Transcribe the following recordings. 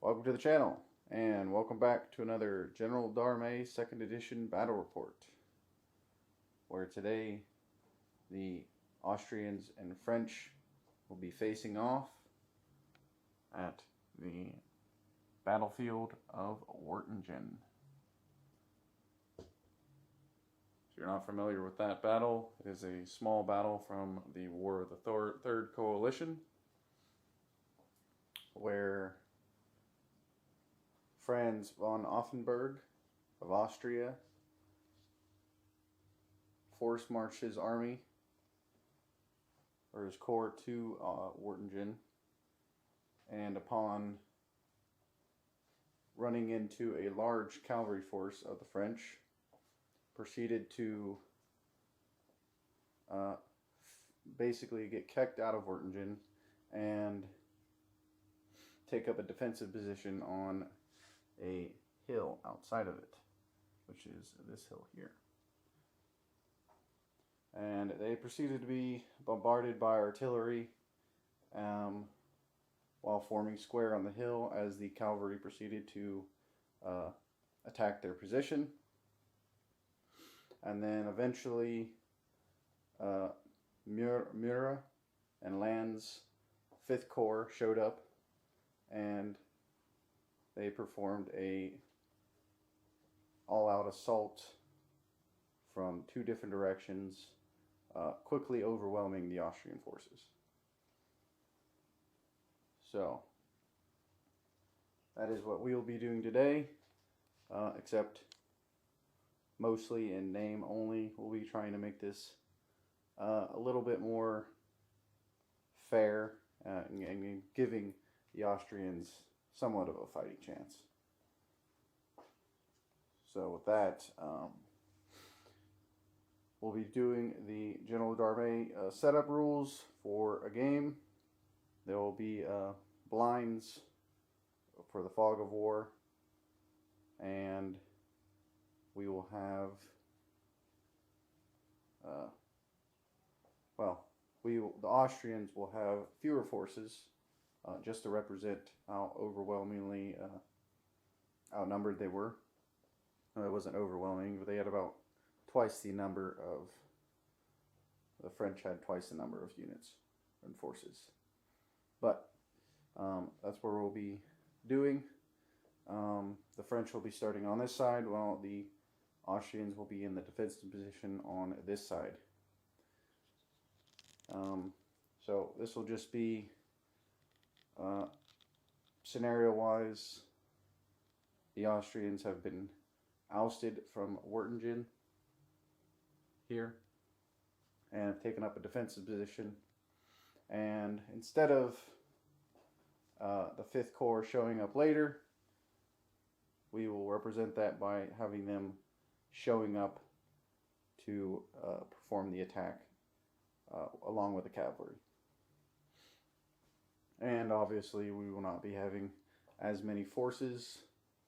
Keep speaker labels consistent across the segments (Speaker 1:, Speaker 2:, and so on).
Speaker 1: Welcome to the channel, and welcome back to another General D'Armée 2nd Edition Battle Report, where today the Austrians and French will be facing off at the battlefield of Wertingen. If you're not familiar with that battle, it is a small battle from the War of the Third Coalition, where Franz von Offenberg of Austria force marched his army, or his corps, to Wertingen, and upon running into a large cavalry force of the French, proceeded to basically get kicked out of Wertingen and take up a defensive position on a hill outside of it, which is this hill here. And they proceeded to be bombarded by artillery while forming square on the hill as the cavalry proceeded to attack their position. And then eventually Murat and Land's 5th Corps showed up, and they performed a all-out assault from 2 different directions, quickly overwhelming the Austrian forces. So that is what we will be doing today, except mostly in name only. We'll be trying to make this a little bit more fair and giving the Austrians somewhat of a fighting chance. So with that, we'll be doing the General D'Armée setup rules for a game. There will be blinds for the fog of war, and we will have the Austrians will have fewer forces, just to represent how overwhelmingly outnumbered they were. It wasn't overwhelming, but they had about twice the number of, the French had twice the number of units and forces. But that's where we'll be doing. The French will be starting on this side, while the Austrians will be in the defensive position on this side. So this will just be scenario-wise, the Austrians have been ousted from Wertingen here and have taken up a defensive position. And instead of the 5th Corps showing up later, we will represent that by having them showing up to perform the attack along with the cavalry. And obviously we will not be having as many forces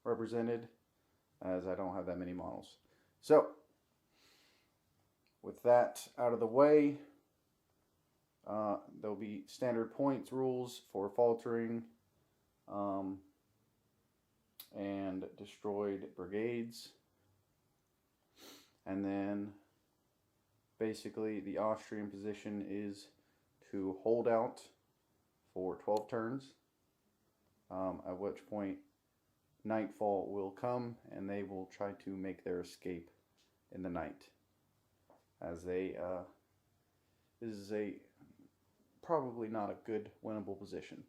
Speaker 1: represented, as I don't have that many models. So with that out of the way, there'll be standard points rules for faltering and destroyed brigades. And then basically the Austrian position is to hold out for 12 turns, at which point nightfall will come and they will try to make their escape in the night, as they this is a probably not a good winnable position,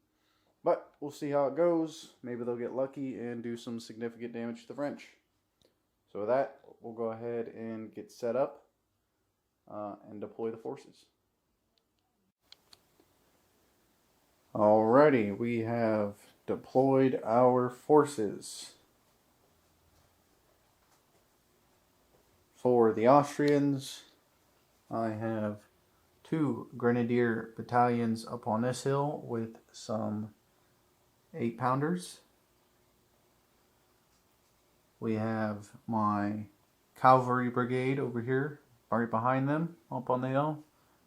Speaker 1: but we'll see how it goes. Maybe they'll get lucky and do some significant damage to the French. So with that, we'll go ahead and get set up and deploy the forces. Alrighty, we have deployed our forces. For the Austrians, I have 2 grenadier battalions up on this hill with some 8-pounders. We have my cavalry brigade over here, right behind them, up on the hill.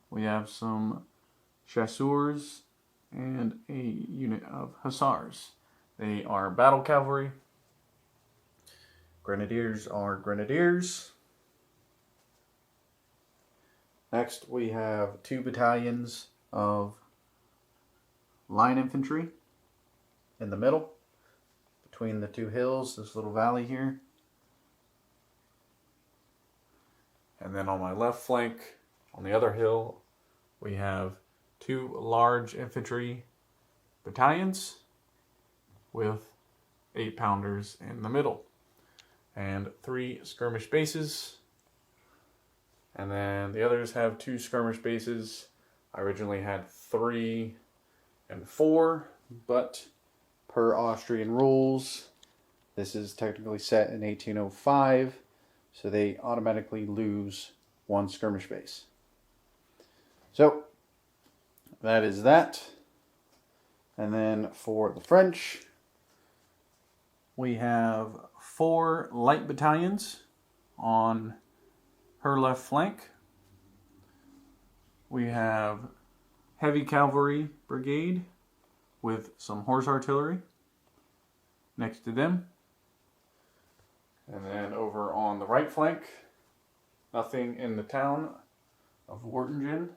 Speaker 1: We have some chasseurs and a unit of hussars. They are battle cavalry. Grenadiers are grenadiers. Next, we have 2 battalions of line infantry in the middle, between the 2 hills, this little valley here. And then on my left flank, on the other hill, we have 2 large infantry battalions with 8-pounders in the middle, and 3 skirmish bases. And then the others have 2 skirmish bases. I originally had 3 and 4, but per Austrian rules, this is technically set in 1805, so they automatically lose 1 skirmish base. So that is that. And then for the French, we have 4 light battalions on her left flank. We have heavy cavalry brigade with some horse artillery next to them. And then over on the right flank, nothing in the town of Wertingen.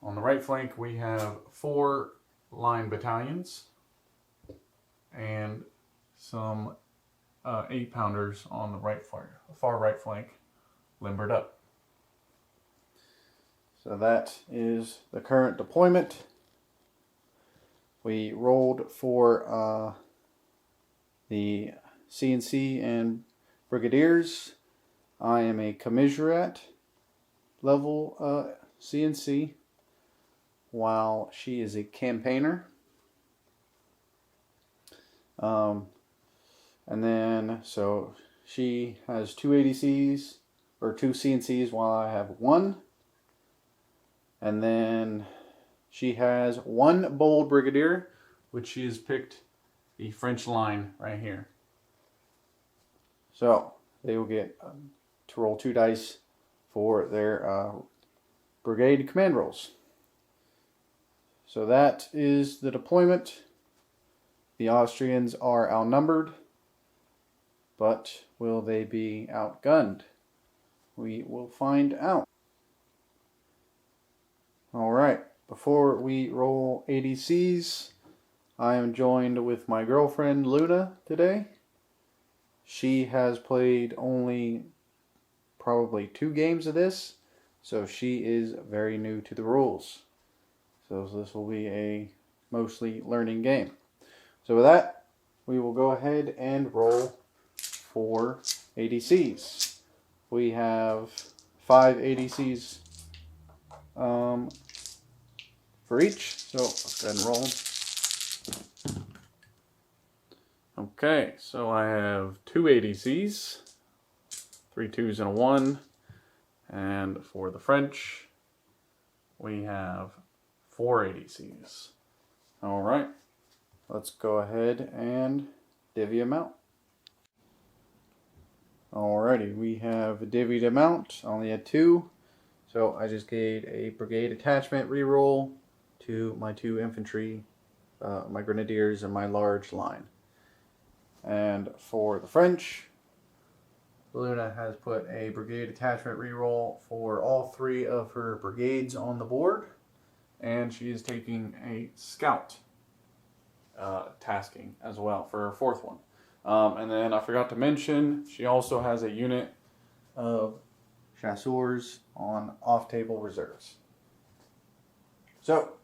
Speaker 1: On the right flank, we have 4 line battalions and some 8-pounders on the far right flank, limbered up. So that is the current deployment. We rolled for the CNC and Brigadiers. I am a Commiserate level CNC, while she is a Campaigner. And then, so she has 2 ADCs, or 2 CNCs, while I have 1. And then she has 1 bold Brigadier, which she has picked the French line right here. So they will get to roll 2 dice for their brigade command rolls. So that is the deployment. The Austrians are outnumbered, but will they be outgunned? We will find out. Alright, before we roll ADCs, I am joined with my girlfriend Luna today. She has played only probably 2 games of this, so she is very new to the rules. So this will be a mostly learning game. So with that, we will go ahead and roll for ADCs. We have 5 ADCs for each, so let's go ahead and roll. Okay, so I have 2 ADCs, 3 2s and a 1, and for the French, we have 4 ADCs. Alright, let's go ahead and divvy them out. Alrighty, we have divvied them out. I only had 2, so I just gave a brigade attachment reroll to my 2 infantry, my grenadiers, and my large line. And for the French, Luna has put a brigade attachment reroll for all 3 of her brigades on the board, and she is taking a scout tasking as well for her 4th one. And then I forgot to mention, she also has a unit of chasseurs on off-table reserves. So,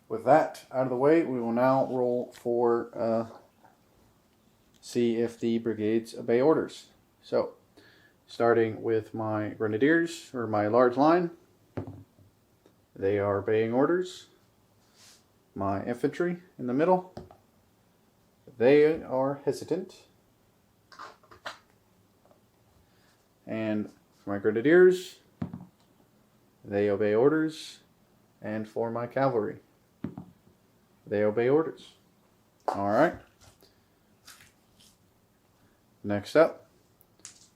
Speaker 1: with that out of the way, we will now roll for see if the brigades obey orders. So, starting with my grenadiers, or my large line, they are obeying orders. My infantry in the middle, they are hesitant. And for my grenadiers, they obey orders. And for my cavalry, they obey orders. Alright. Next up,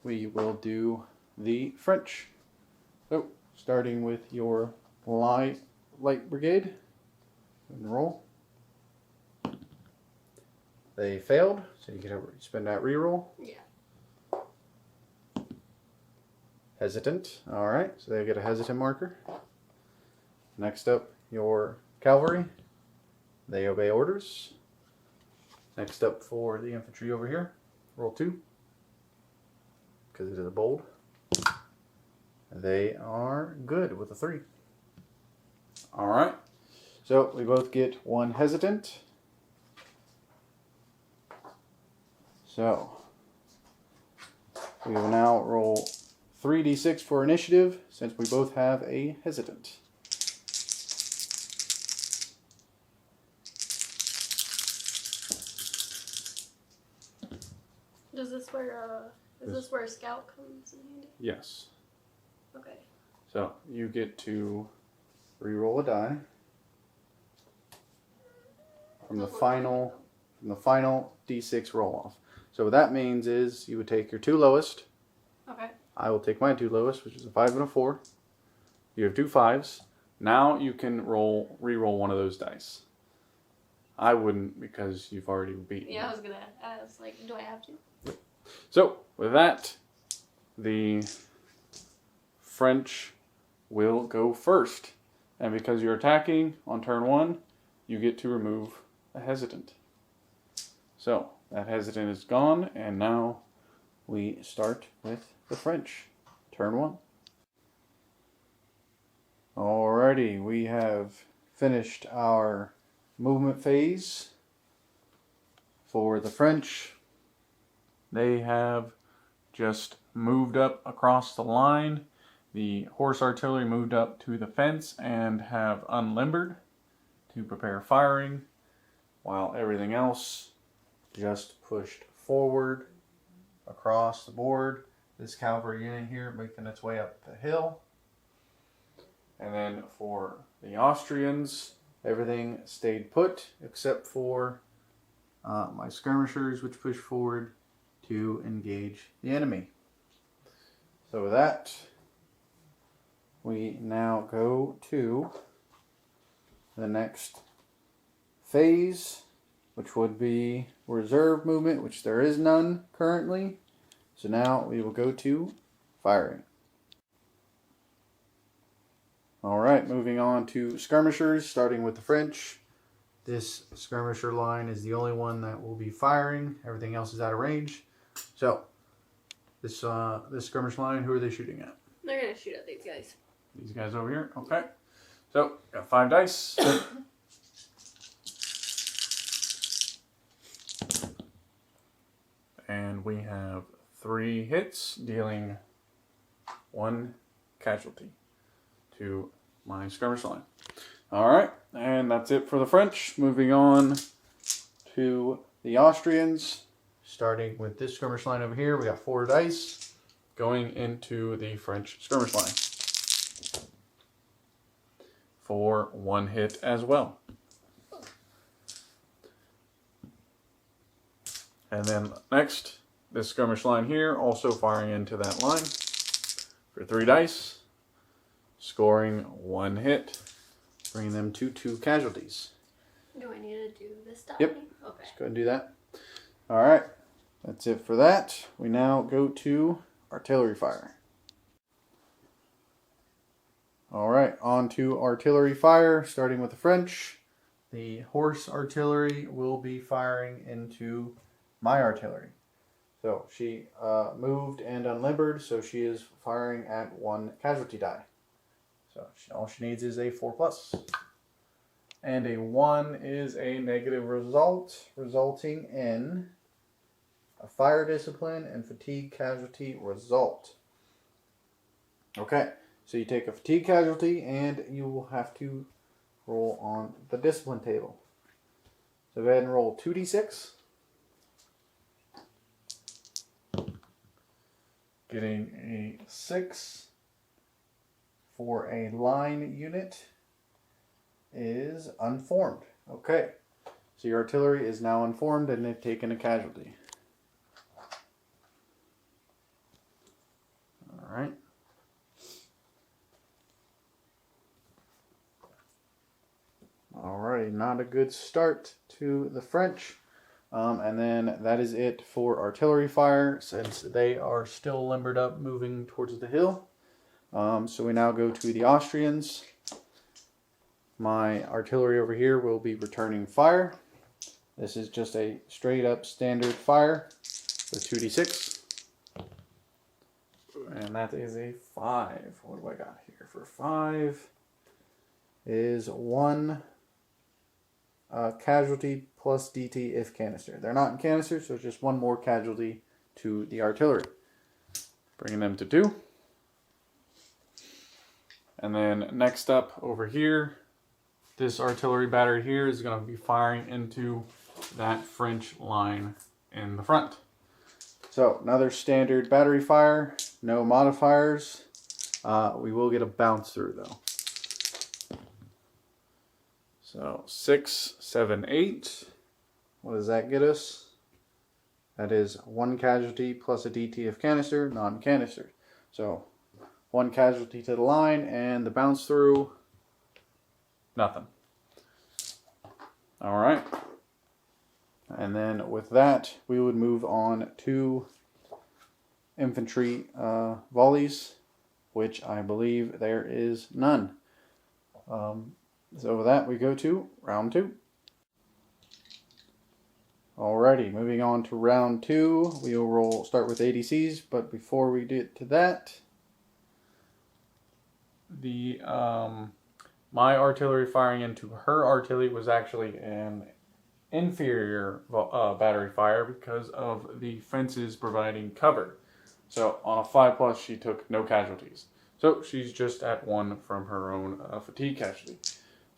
Speaker 1: we will do the French. So, starting with your light brigade, and roll. They failed, so you get to spend that reroll.
Speaker 2: Yeah.
Speaker 1: Hesitant. All right, so they get a hesitant marker. Next up, your cavalry. They obey orders. Next up for the infantry over here, roll 2, because it is a bold. They are good with a 3. All right, so we both get 1 hesitant. So we will now roll 3d6 for initiative, since we both have a hesitant.
Speaker 2: Is this where a scout comes in handy?
Speaker 1: Yes.
Speaker 2: Okay.
Speaker 1: So you get to re-roll a die from the final d6 roll off. So what that means is you would take your 2 lowest.
Speaker 2: Okay.
Speaker 1: I will take my 2 lowest, which is a 5 and a 4. You have 2 5s. Now you can re-roll one of those dice. I wouldn't, because you've already beaten.
Speaker 2: Yeah, I was gonna ask, like, do I have to?
Speaker 1: So with that, the French will go first. And because you're attacking on turn 1, you get to remove a hesitant. So that hesitant is gone, and now we start with the French. Turn 1. Alrighty, we have finished our movement phase for the French. They have just moved up across the line. The horse artillery moved up to the fence and have unlimbered to prepare firing, while everything else just pushed forward across the board. This cavalry unit here making its way up the hill. And then for the Austrians, everything stayed put except for my skirmishers, which pushed forward to engage the enemy. So with that, we now go to the next phase, which would be reserve movement, which there is none currently. So now we will go to firing. Alright, moving on to skirmishers, starting with the French. This skirmisher line is the only one that will be firing. Everything else is out of range. So, this skirmish line, who are they shooting at?
Speaker 2: They're gonna shoot at these guys.
Speaker 1: These guys over here? Okay. So, got 5 dice. And we have 3 hits, dealing 1 casualty to my skirmish line. Alright, and that's it for the French. Moving on to the Austrians. Starting with this skirmish line over here, we got 4 dice going into the French skirmish line for 1 hit as well. And then next, this skirmish line here, also firing into that line for 3 dice, scoring 1 hit, bringing them to 2 casualties.
Speaker 2: Do I need to do this stuff?
Speaker 1: Yep.
Speaker 2: Okay.
Speaker 1: Let's go ahead and do that. Alright, that's it for that. We now go to artillery fire. Alright, on to artillery fire, starting with the French. The horse artillery will be firing into my artillery. So she moved and unlimbered, so she is firing at 1 casualty die. So all she needs is a 4+. And a 1 is a negative result, resulting in a fire discipline and fatigue casualty result. Okay, so you take a fatigue casualty and you will have to roll on the discipline table. So go ahead and roll 2d6. Getting a 6 for a line unit is unformed. Okay, so your artillery is now unformed and they've taken a casualty. Alright. Alrighty, not a good start to the French. And then that is it for artillery fire, since they are still limbered up moving towards the hill. So we now go to the Austrians. My artillery over here will be returning fire. This is just a straight up standard fire with 2d6. And that is a 5. What do I got here for 5? Is 1 casualty plus DT if canister. They're not in canister, so it's just 1 more casualty to the artillery. Bringing them to 2. And then next up over here, this artillery battery here is going to be firing into that French line in the front. So another standard battery fire, no modifiers. We will get a bounce through though. So 6, 7, 8. What does that get us? That is 1 casualty plus a DT of canister, non-canister. So 1 casualty to the line, and the bounce through, nothing. All right. And then with that, we would move on to infantry volleys, which I believe there is none. So with that, we go to round 2. Alrighty, moving on to round 2. We will start with ADCs, but before we get to that, the my artillery firing into her artillery was actually an inferior battery fire because of the fences providing cover. So on a 5+, she took no casualties. So she's just at 1 from her own fatigue casualty.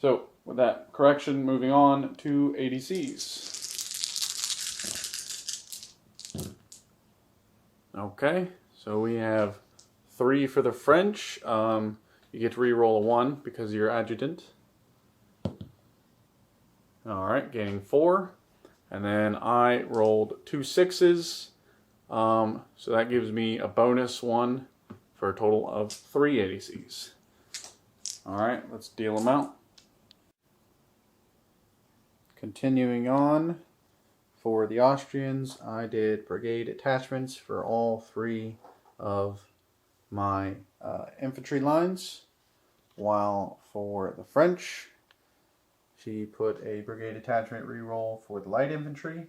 Speaker 1: So with that correction, moving on to ADCs. Okay, so we have 3 for the French. You get to re-roll a 1 because you're adjutant. Alright, gaining 4. And then I rolled 2 6s. So that gives me a bonus 1 for a total of 3 ADCs. Alright, let's deal them out. Continuing on, for the Austrians, I did brigade attachments for all 3 of my infantry lines, while for the French, she put a brigade attachment reroll for the light infantry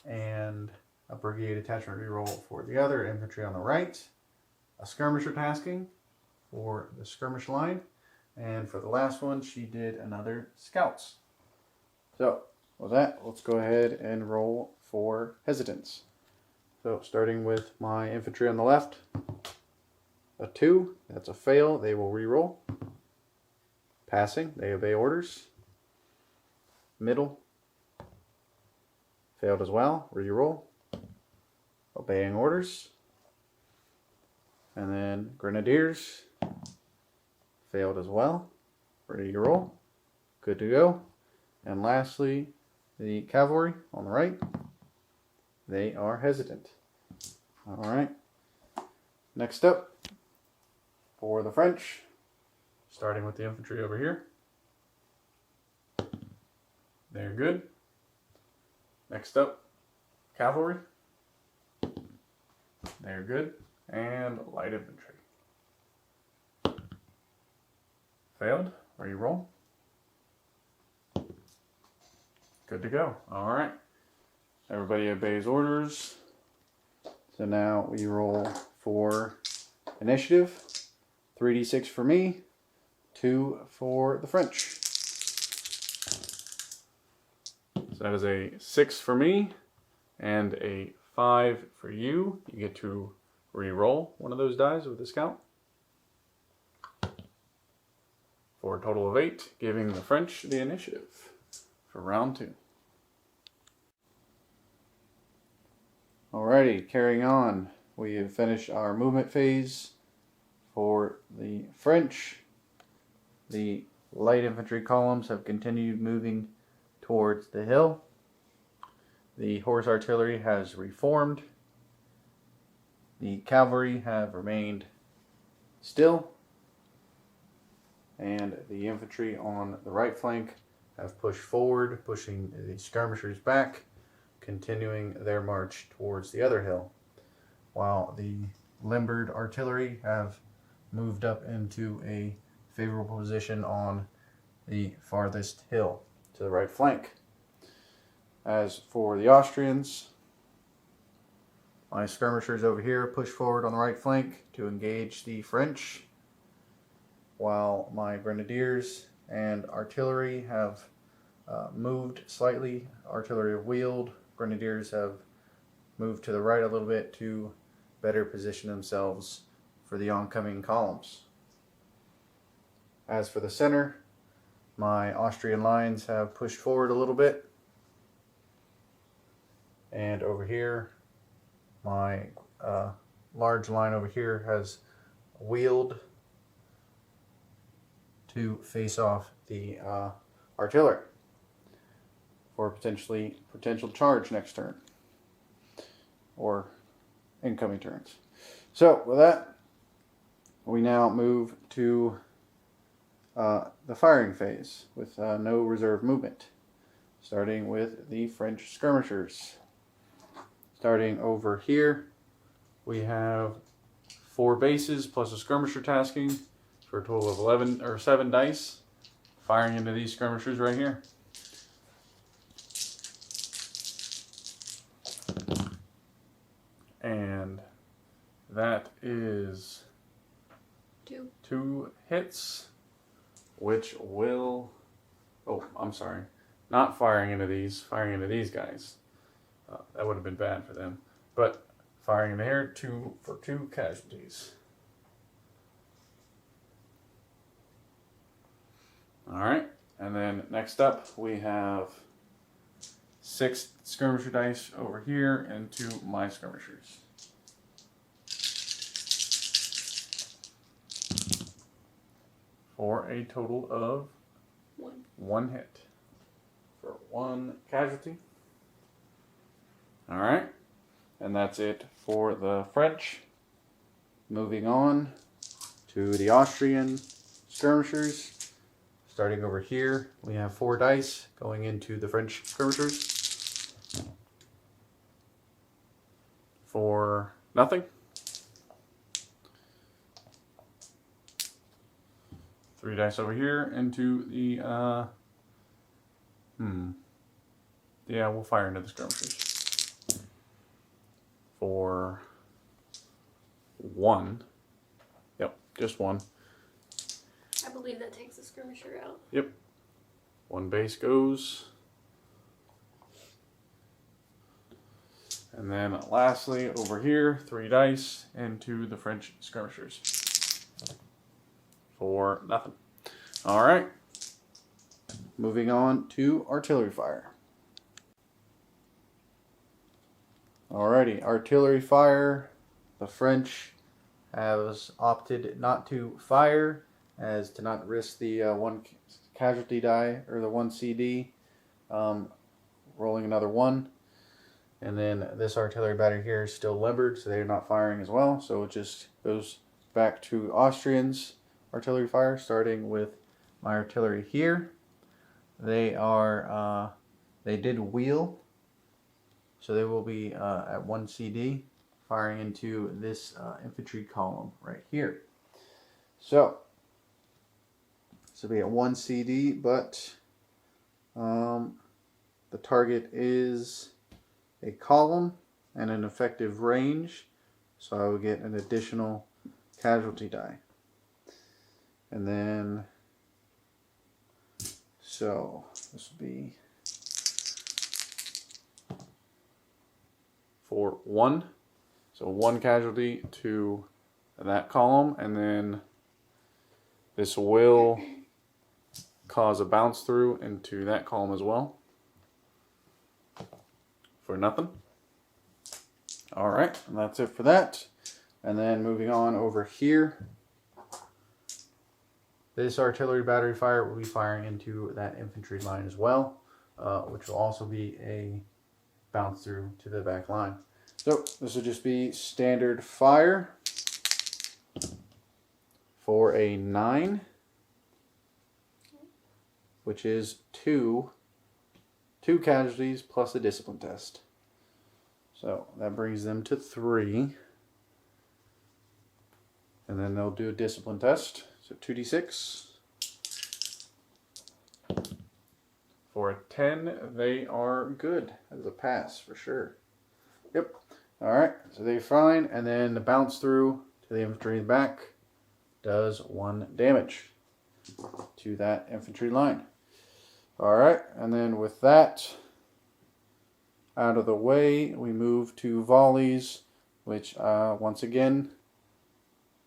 Speaker 1: and a brigade attachment reroll for the other infantry on the right, a skirmisher tasking for the skirmish line, and for the last one, she did another scouts. So with that, let's go ahead and roll for hesitance. So starting with my infantry on the left, a 2, that's a fail, they will reroll. Passing, they obey orders. Middle, failed as well, reroll. Obeying orders. And then Grenadiers, failed as well, ready to roll, good to go. And lastly, the cavalry on the right, they are hesitant. All right. Next up, for the French, starting with the infantry over here. They're good. Next up, cavalry. They're good. And light infantry. Failed. Re-roll. Good to go. All right. Everybody obeys orders. So now we roll for initiative. 3d6 for me, 2 for the French. So that is a 6 for me and a 5 for you. You get to re-roll one of those dice with a scout for a total of 8, giving the French the initiative for round 2. Alrighty, carrying on. We have finished our movement phase for the French. The light infantry columns have continued moving towards the hill. The horse artillery has reformed. The cavalry have remained still. And the infantry on the right flank have pushed forward, pushing the skirmishers back, continuing their march towards the other hill, while the limbered artillery have moved up into a favorable position on the farthest hill to the right flank. As for the Austrians, my skirmishers over here push forward on the right flank to engage the French, while my grenadiers and artillery have moved slightly. Artillery have wheeled, grenadiers have moved to the right a little bit to better position themselves for the oncoming columns. As for the center, my Austrian lines have pushed forward a little bit. And over here, my large line over here has wheeled to face off the artillery for potential charge next turn or incoming turns. So with that, we now move to the firing phase with no reserve movement, starting with the French skirmishers. Starting over here, we have 4 bases plus a skirmisher tasking for a total of 11 or 7 dice, firing into these skirmishers right here. And that is 2 hits, which will, oh, I'm sorry, not firing into these, firing into these guys. That would have been bad for them. But firing in here, 2 for 2 casualties. Alright, and then next up we have 6 skirmisher dice over here and 2 my skirmishers. For a total of 1 hit. For 1 casualty. Alright, and that's it for the French. Moving on to the Austrian skirmishers. Starting over here, we have 4 dice going into the French skirmishers. For nothing. 3 dice over here into the, yeah, we'll fire into the skirmishers. For 1. Yep, just 1.
Speaker 2: I believe that takes the skirmisher out.
Speaker 1: Yep. 1 base goes. And then lastly, over here, 3 dice into the French skirmishers. For nothing. Alright. Moving on to artillery fire. Alrighty, artillery fire. The French has opted not to fire, as to not risk the 1 casualty die, or the 1 CD, rolling another 1. And then this artillery battery here is still limbered, so they're not firing as well. So it just goes back to Austrians artillery fire, starting with my artillery here. They are, they did wheel. So they will be at 1 CD, firing into this infantry column right here. So, this will be at 1 CD, but the target is a column and an effective range. So I will get an additional casualty die. And then, so this will be for 1. So 1 casualty to that column, and then this will cause a bounce through into that column as well. For nothing. Alright, and that's it for that. And then moving on over here, this artillery battery fire will be firing into that infantry line as well, which will also be a bounce through to the back line. So this will just be standard fire for a 9. which is two casualties plus a discipline test. So that brings them to 3. And then they'll do a discipline test. So 2d6. For a 10, they are good. That is a pass for sure. Yep. Alright, so they're fine. And then the bounce through to the infantry in the back does 1 damage to that infantry line. Alright, and then with that out of the way, we move to volleys, which once again,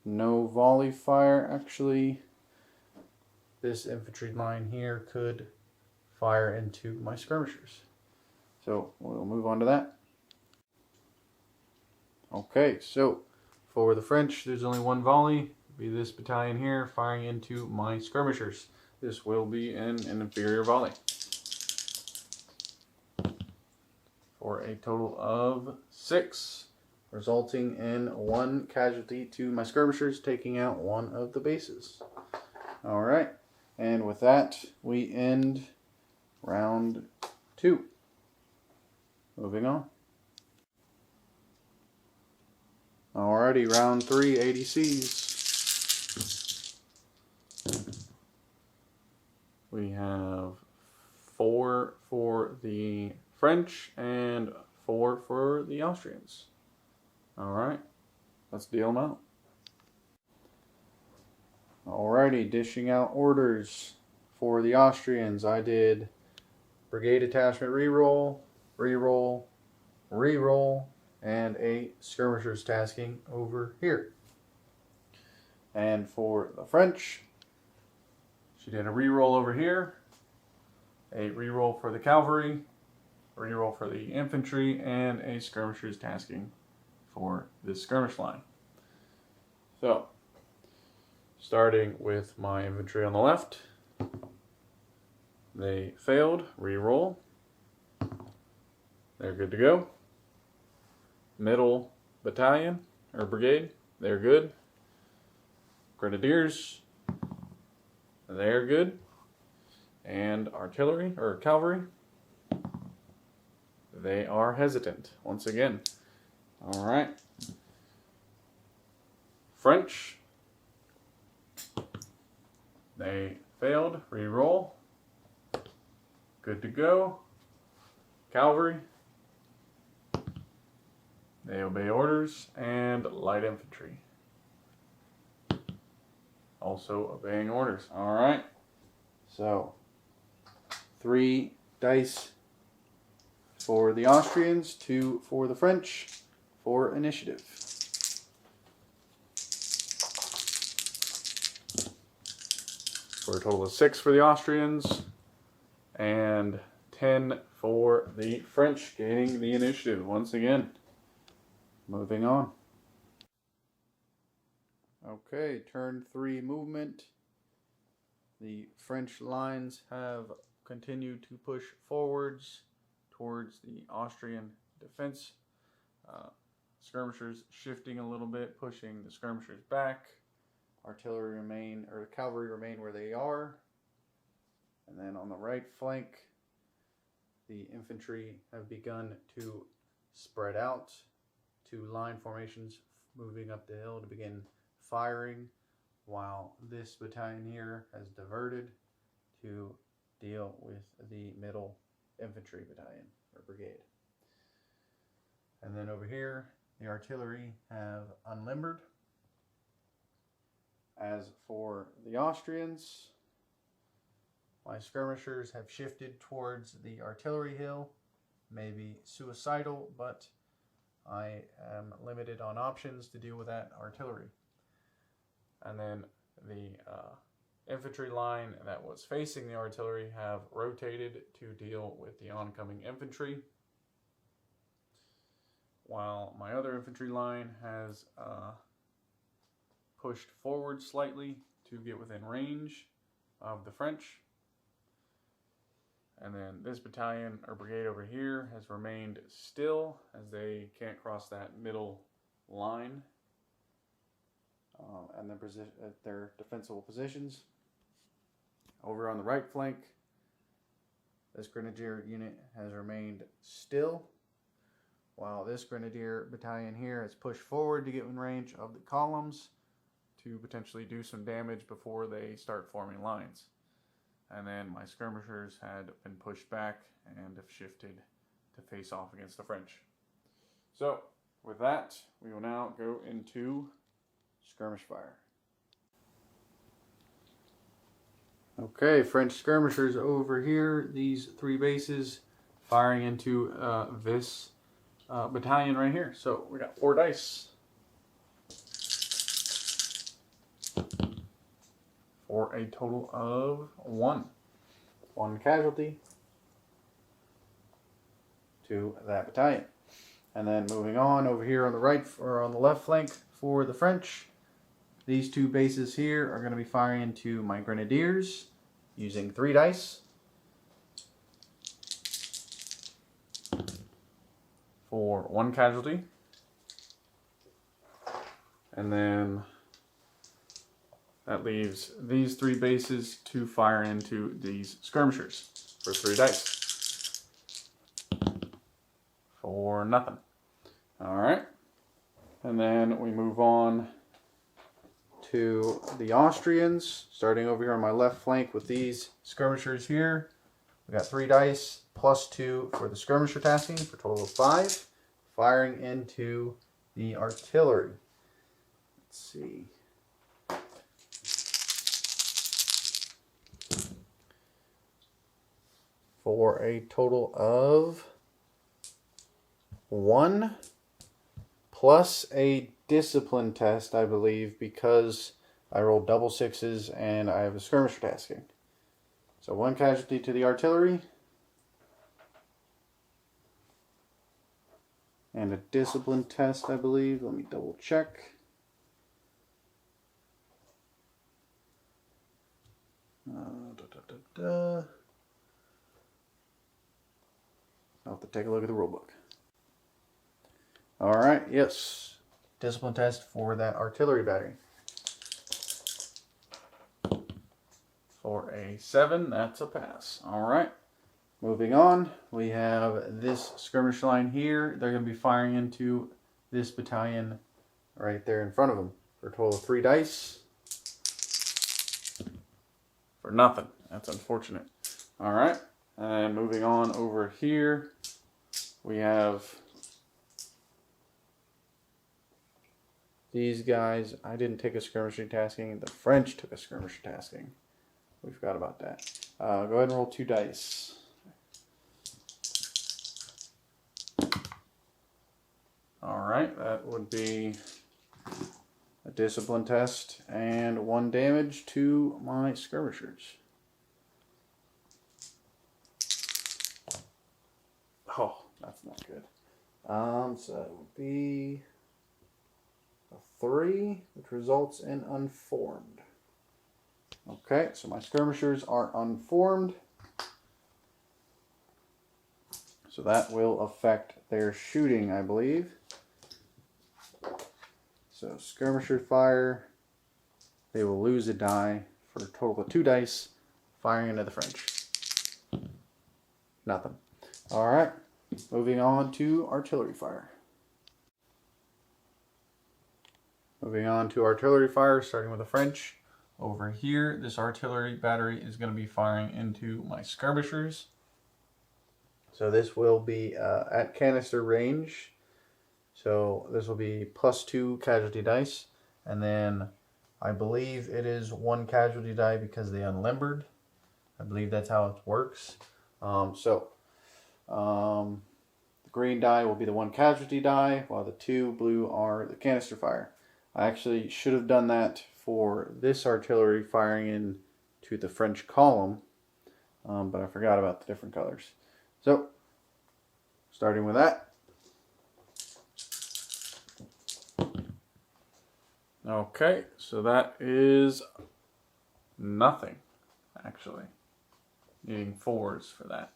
Speaker 1: no volley fire. Actually, this infantry line here could fire into my skirmishers. So we'll move on to that. Okay, so for the French, there's only 1 volley. It'll be this battalion here firing into my skirmishers. This will be an inferior volley. For a total of 6, resulting in 1 casualty to my skirmishers, taking out 1 of the bases. Alright, and with that, we end round 2. Moving on. Alrighty, round 3, ADCs. We have 4 for the French and 4 for the Austrians. Alright, let's deal them out. Alrighty, dishing out orders. For the Austrians, I did brigade attachment reroll, reroll, reroll, and a skirmishers tasking over here. And for the French, she did a reroll over here, a reroll for the cavalry, a reroll for the infantry, and a skirmishers tasking for this skirmish line. So, starting with my infantry on the left, they failed, reroll. They're good to go. Middle battalion or brigade, they're good. Grenadiers, they're good. And artillery or cavalry, they are hesitant once again. All right. French, they failed, reroll. Good to go. Cavalry, they obey orders. And light infantry, also obeying orders. All right. So 3 dice for the Austrians, 2 for the French for initiative. For a total of 6 for the Austrians and 10 for the French, gaining the initiative once again. Moving on. Okay, turn 3 movement. The French lines have continued to push forwards towards the Austrian defense. Skirmishers shifting a little bit, pushing the skirmishers back. Artillery remain, or cavalry remain where they are. And then on the right flank, the infantry have begun to spread out to line formations, moving up the hill to begin firing, while this battalion here has diverted to deal with the middle infantry battalion or brigade. And then over here, the artillery have unlimbered. As for the Austrians, my skirmishers have shifted towards the artillery hill. Maybe suicidal, but I am limited on options to deal with that artillery. And then the infantry line that was facing the artillery have rotated to deal with the oncoming infantry, while my other infantry line has pushed forward slightly to get within range of the French. And then this battalion or brigade over here has remained still as they can't cross that middle line and their defensible positions. Over on the right flank, This grenadier unit has remained still, while this grenadier battalion here has pushed forward to get in range of the columns to potentially do some damage before they start forming lines. And then my skirmishers had been pushed back and have shifted to face off against the French. So, with that, we will now go into skirmish fire. Okay, French skirmishers over here, these 3 bases, firing into this battalion right here. So, we got 4 dice. For a total of 1. 1 casualty to that battalion. And then moving on over here on the right or on the left flank for the French, these 2 bases here are going to be firing into my grenadiers using 3 dice for 1 casualty. And then that leaves these 3 bases to fire into these skirmishers for 3 dice. For nothing. Alright. And then we move on to the Austrians, starting over here on my left flank with these skirmishers here. We got 3 dice plus 2 for the skirmisher tasking for a total of 5, firing into the artillery. Let's see. For a total of 1 plus a discipline test, I believe, because I rolled double 6s and I have a skirmisher tasking. So 1 casualty to the artillery and a discipline test, I believe. Let me double check. I'll have to take a look at the rulebook. Alright, yes. Discipline test for that artillery battery. For a 7, that's a pass. Alright. Moving on, we have this skirmish line here. They're going to be firing into this battalion right there in front of them for a total of 3 dice. For nothing. That's unfortunate. Alright. And moving on over here, we have these guys. I didn't take a skirmishing tasking. The French took a skirmisher tasking. We forgot about that. Go ahead and roll 2 dice. Alright, that would be a discipline test and 1 damage to my skirmishers. Oh, that's not good. So that would be a 3, which results in unformed. Okay, so my skirmishers are unformed. So that will affect their shooting, I believe. So skirmisher fire, they will lose a die for a total of 2 dice, firing into the French. Nothing. Alright, moving on to artillery fire. Moving on to artillery fire, starting with the French. Over here, this artillery battery is going to be firing into my skirmishers. So this will be at canister range. So this will be plus 2 casualty dice. And then I believe it is 1 casualty die because they unlimbered. I believe that's how it works. The green die will be the 1 casualty die, while the 2 blue are the canister fire. I actually should have done that for this artillery firing in to the French column, but I forgot about the different colors. So, starting with that. Okay, so that is nothing, actually. Needing 4s for that.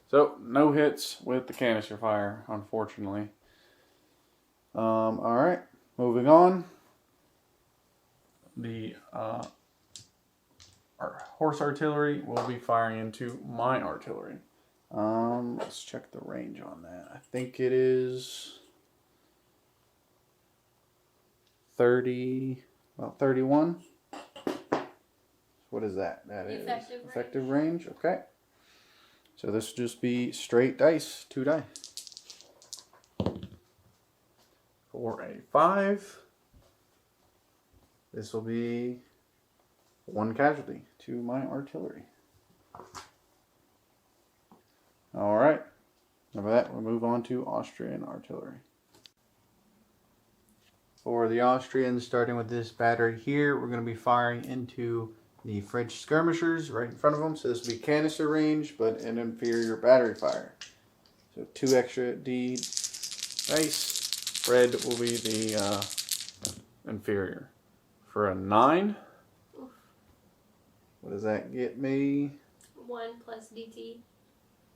Speaker 1: So, no hits with the canister fire, unfortunately. Alright, moving on. The our horse artillery will be firing into my artillery. Let's check the range on that. I think it is 30, well, 31. What is that? That is effective range. Okay. So this will just be straight dice, 2 die. For a 5, this will be 1 casualty to my artillery. All right. After that, we'll move on to Austrian artillery. For the Austrians, starting with this battery here, we're going to be firing into the French skirmishers right in front of them. So this will be canister range, but an inferior battery fire. So 2 extra D dice. Red will be the inferior. For a 9, what does that get me?
Speaker 2: 1 plus DT.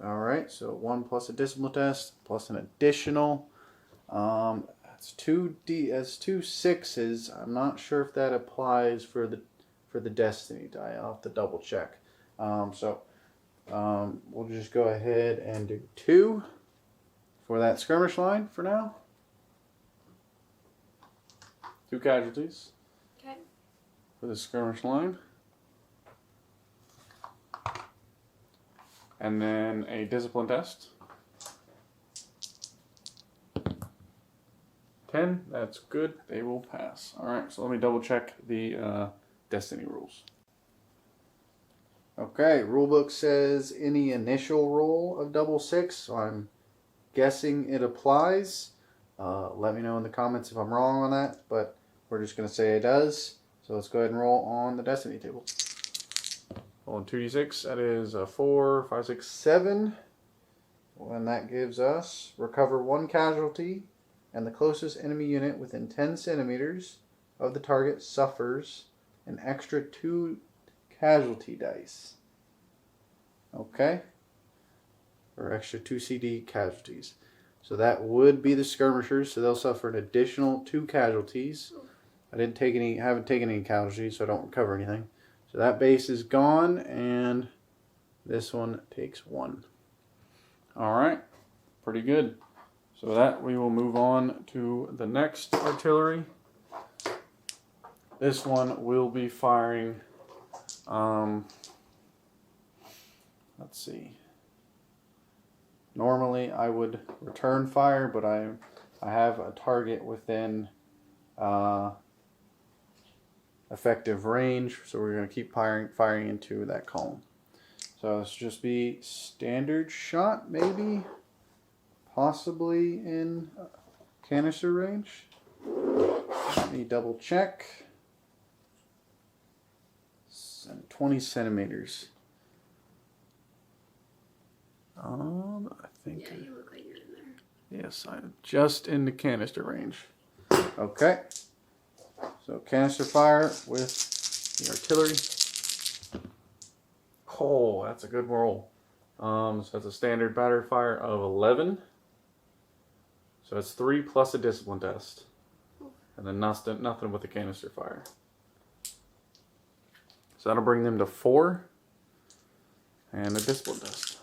Speaker 1: All right, so 1 plus a discipline test plus an additional. That's 2D. That's 2 6s. I'm not sure if that applies for the destiny die. I'll have to double check. We'll just go ahead and do 2 for that skirmish line for now. 2 casualties.
Speaker 2: Okay.
Speaker 1: For the skirmish line. And then a discipline test. 10, that's good. They will pass. Alright, so let me double check the destiny rules. Okay, rulebook says any initial roll of double 6, so I'm guessing it applies. Let me know in the comments if I'm wrong on that, but we're just going to say it does. So let's go ahead and roll on the destiny table. Roll on 2d6, that is a 4, 5, 6, 7. And that gives us recover 1 casualty, and the closest enemy unit within 10 centimeters of the target suffers an extra 2 casualty dice. Okay? Or extra 2 CD casualties. So that would be the skirmishers, so they'll suffer an additional 2 casualties. I haven't taken any casualties, so I don't recover anything. So that base is gone, and this one takes 1. Alright, pretty good. So that we will move on to the next artillery. This one will be firing, let's see. Normally I would return fire, but I have a target within effective range, so we're going to keep firing into that column. So this will just be standard shot, maybe, possibly in canister range. Let me double check. 20 centimeters. I think.
Speaker 2: Yeah, you look like you're in there.
Speaker 1: Yes, I'm just in the canister range. Okay. So canister fire with the artillery. Oh, that's a good roll. So that's a standard battery fire of 11. So it's 3 plus a discipline test. And then nothing with the canister fire. So that'll bring them to 4. And a discipline test.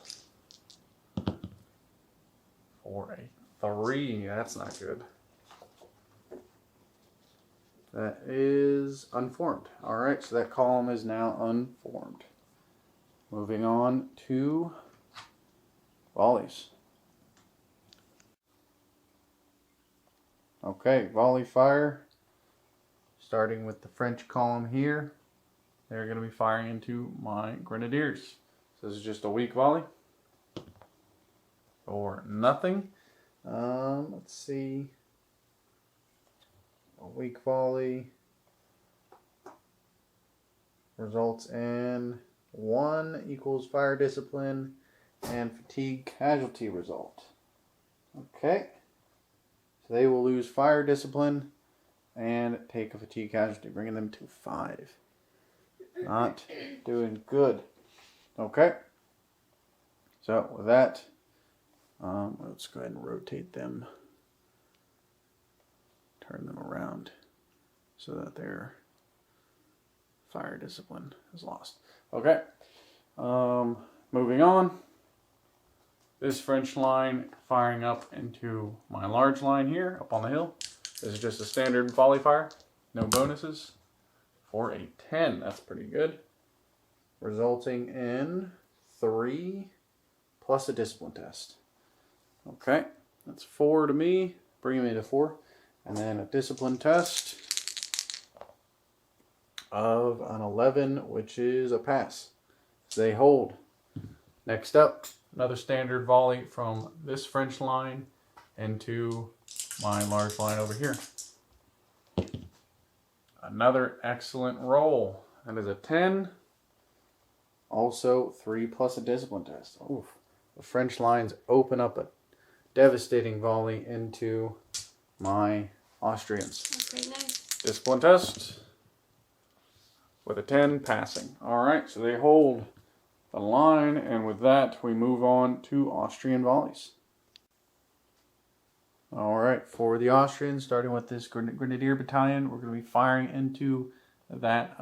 Speaker 1: For a 3. That's not good. That is unformed. Alright, so that column is now unformed. Moving on to volleys. Okay, volley fire. Starting with the French column here. They're going to be firing into my grenadiers. So this is just a weak volley. Or nothing. Let's see. A weak volley results in 1 equals fire discipline and fatigue casualty result. Okay. So they will lose fire discipline and take a fatigue casualty, bringing them to 5. Not doing good. Okay. So with that, let's go ahead and rotate them. Turn them around so that their fire discipline is lost. Okay. Moving on. this French line firing up into my large line here up on the hill. This is just a standard volley fire, no bonuses, for a 10. That's pretty good. Resulting in 3 plus a discipline test. Okay, that's 4 to me, bringing me to 4. And then a discipline test of an 11, which is a pass. So they hold. Next up, another standard volley from this French line into my large line over here. Another excellent roll. That is a 10. Also 3 plus a discipline test. Oof. The French lines open up a devastating volley into my Austrians.
Speaker 2: That's very nice.
Speaker 1: Discipline test with a 10 passing. Alright, so they hold the line, and with that we move on to Austrian volleys. Alright, for the Austrians, starting with this Grenadier Battalion, we're going to be firing into that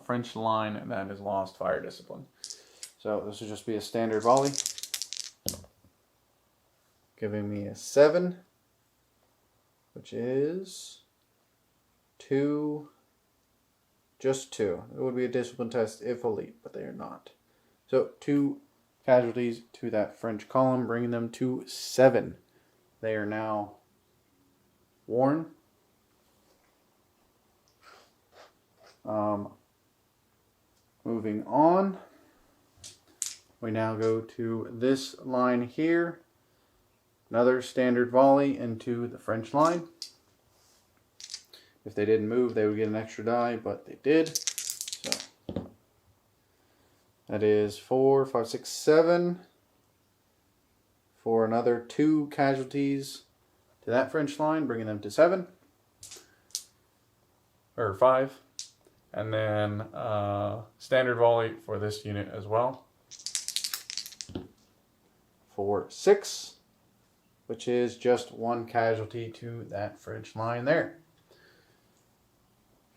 Speaker 1: French line that has lost fire discipline. So this will just be a standard volley, giving me a 7, which is 2, just 2. It would be a discipline test if elite, but they are not. So 2 casualties to that French column, bringing them to 7. They are now worn. Moving on, we now go to this line here. Another standard volley into the French line. If they didn't move, they would get an extra die, but they did. So that is 4, 5, 6, 7 for another 2 casualties to that French line, bringing them to 7 or 5. And then standard volley for this unit as well for 6, which is just 1 casualty to that French line there.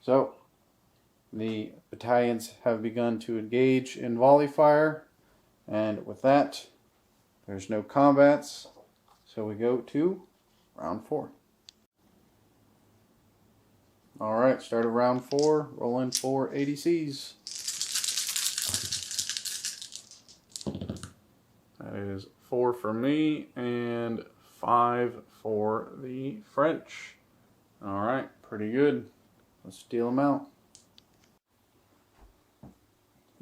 Speaker 1: So the battalions have begun to engage in volley fire, and with that, there's no combats, so we go to round 4. Alright, start of round 4, roll in 4 ADCs. That is 4 for me and 5 for the French. Alright, pretty good. Let's deal them out.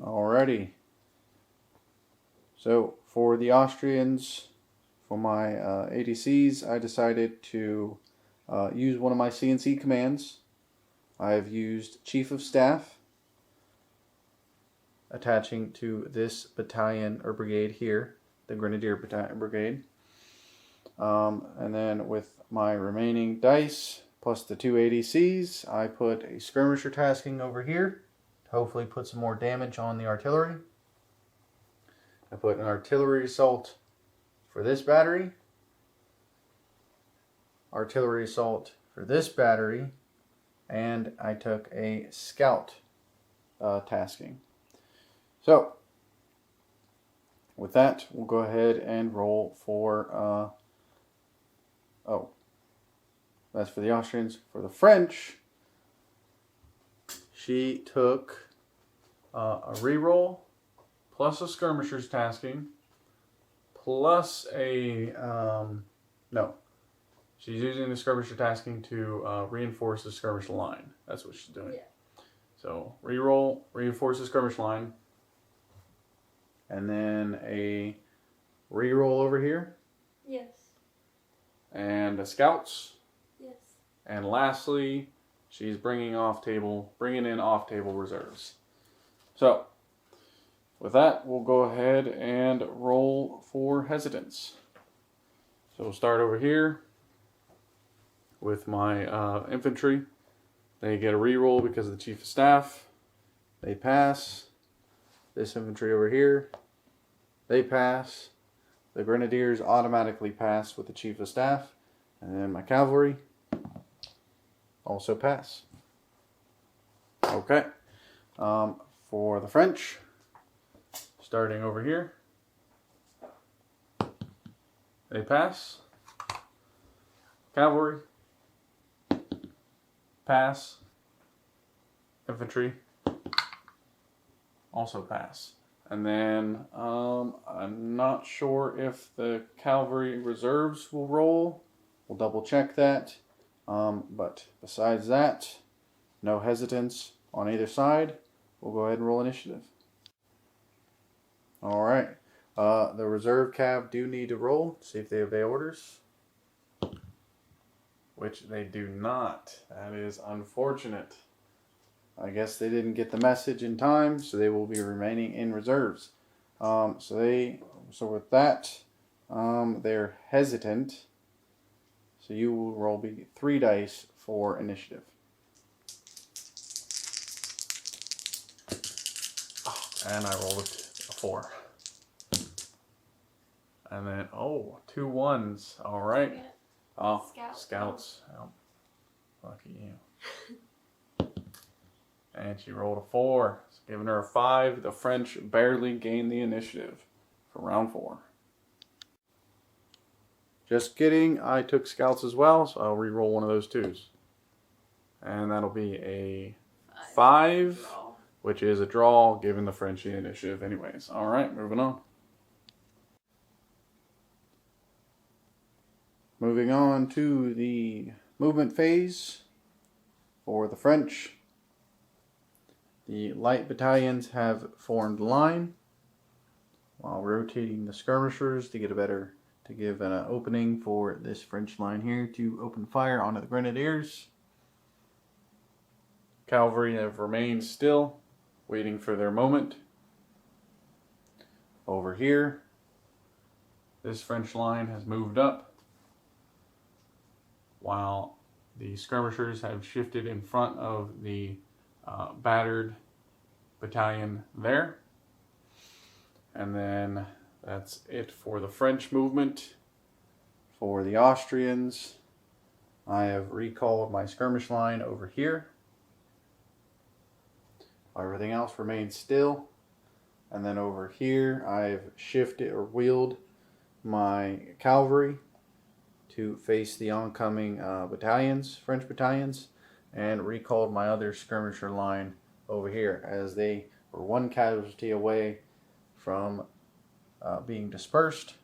Speaker 1: Alrighty. So for the Austrians, for my ADCs, I decided to use one of my CNC commands. I've used Chief of Staff, attaching to this battalion or brigade here, the Grenadier Brigade. And then with my remaining dice, plus the 2 ADCs, I put a skirmisher tasking over here to hopefully put some more damage on the artillery. I put an artillery assault for this battery, artillery assault for this battery, and I took a scout tasking. So, with that, we'll go ahead and roll for, that's for the Austrians. For the French, she took a reroll, plus a skirmisher's tasking, plus a, she's using the skirmisher tasking to reinforce the skirmish line. That's what she's doing.
Speaker 2: Yeah.
Speaker 1: So, reroll, reinforce the skirmish line, and then a reroll over here,
Speaker 2: Yes.
Speaker 1: and a scouts.
Speaker 2: Yes.
Speaker 1: And lastly, she's bringing in off-table reserves. So, with that, we'll go ahead and roll for hesitance. So we'll start over here with my infantry. They get a reroll because of the Chief of Staff. They pass. This infantry over here, they pass. The Grenadiers automatically pass with the Chief of Staff. And then my cavalry also pass. Okay. For the French, starting over here, They pass. Cavalry. Pass. Infantry. Also pass. And then I'm not sure if the cavalry reserves will roll. We'll double check that. But besides that, no hesitance on either side. We'll go ahead and roll initiative. All right. The reserve cav do need to roll. See if they obey orders. Which they do not. That is unfortunate. I guess they didn't get the message in time, so they will be remaining in reserves. So with that, they're hesitant. So you will roll 3 dice for initiative. And I rolled a 4. And then, 2 1s. All right.
Speaker 2: Yeah.
Speaker 1: Oh,
Speaker 2: Scouts.
Speaker 1: Scouts. Oh, lucky you. And she rolled a 4. So giving her a 5. The French barely gained the initiative for round 4. Just kidding. I took Scouts as well, so I'll re-roll one of those 2s. And that'll be a 5, which is a draw, giving the French the initiative anyways. All right, moving on. Moving on to the movement phase for the French. The light battalions have formed line while rotating the skirmishers to give an opening for this French line here to open fire onto the grenadiers. Cavalry have remained still, waiting for their moment. Over here, this French line has moved up, while the skirmishers have shifted in front of the battered battalion there. And then that's it for the French movement. For the Austrians, I have recalled my skirmish line over here. Everything else remains still. And then over here, I've shifted or wheeled my cavalry to face the oncoming battalions, French battalions, and recalled my other skirmisher line over here as they were 1 casualty away from being dispersed.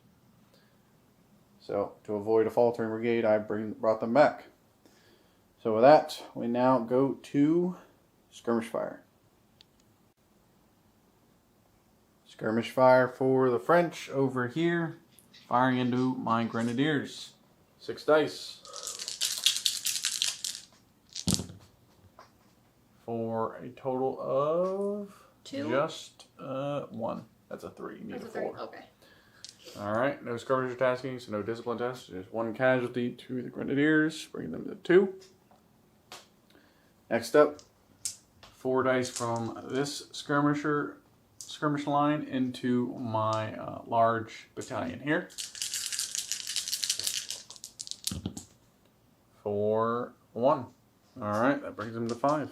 Speaker 1: So to avoid a faltering brigade, I brought them back. So with that, we now go to skirmish fire. Skirmish fire for the French over here, firing into my grenadiers. 6 dice. For a total of
Speaker 2: 2?
Speaker 1: Just 1. That's a 3. You need a 4.
Speaker 2: Okay.
Speaker 1: Alright, no skirmisher tasking, so no discipline test. Just 1 casualty to the grenadiers, bringing them to 2. Next up, 4 dice from this skirmish line into my large battalion here. For 1. Alright, that brings them to 5.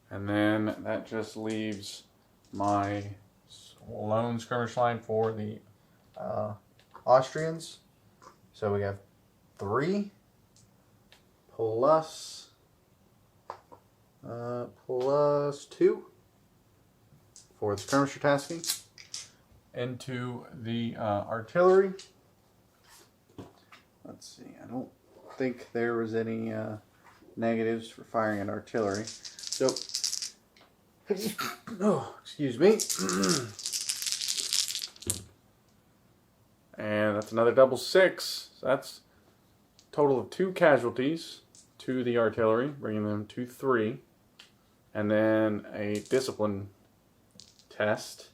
Speaker 1: And then that just leaves my lone skirmish line for the Austrians. So we have 3 plus 2 for the skirmisher tasking into the artillery. Let's see, I don't think there was any negatives for firing an artillery. So, excuse me. And that's another double 6. So that's a total of 2 casualties to the artillery, bringing them to 3. And then a discipline test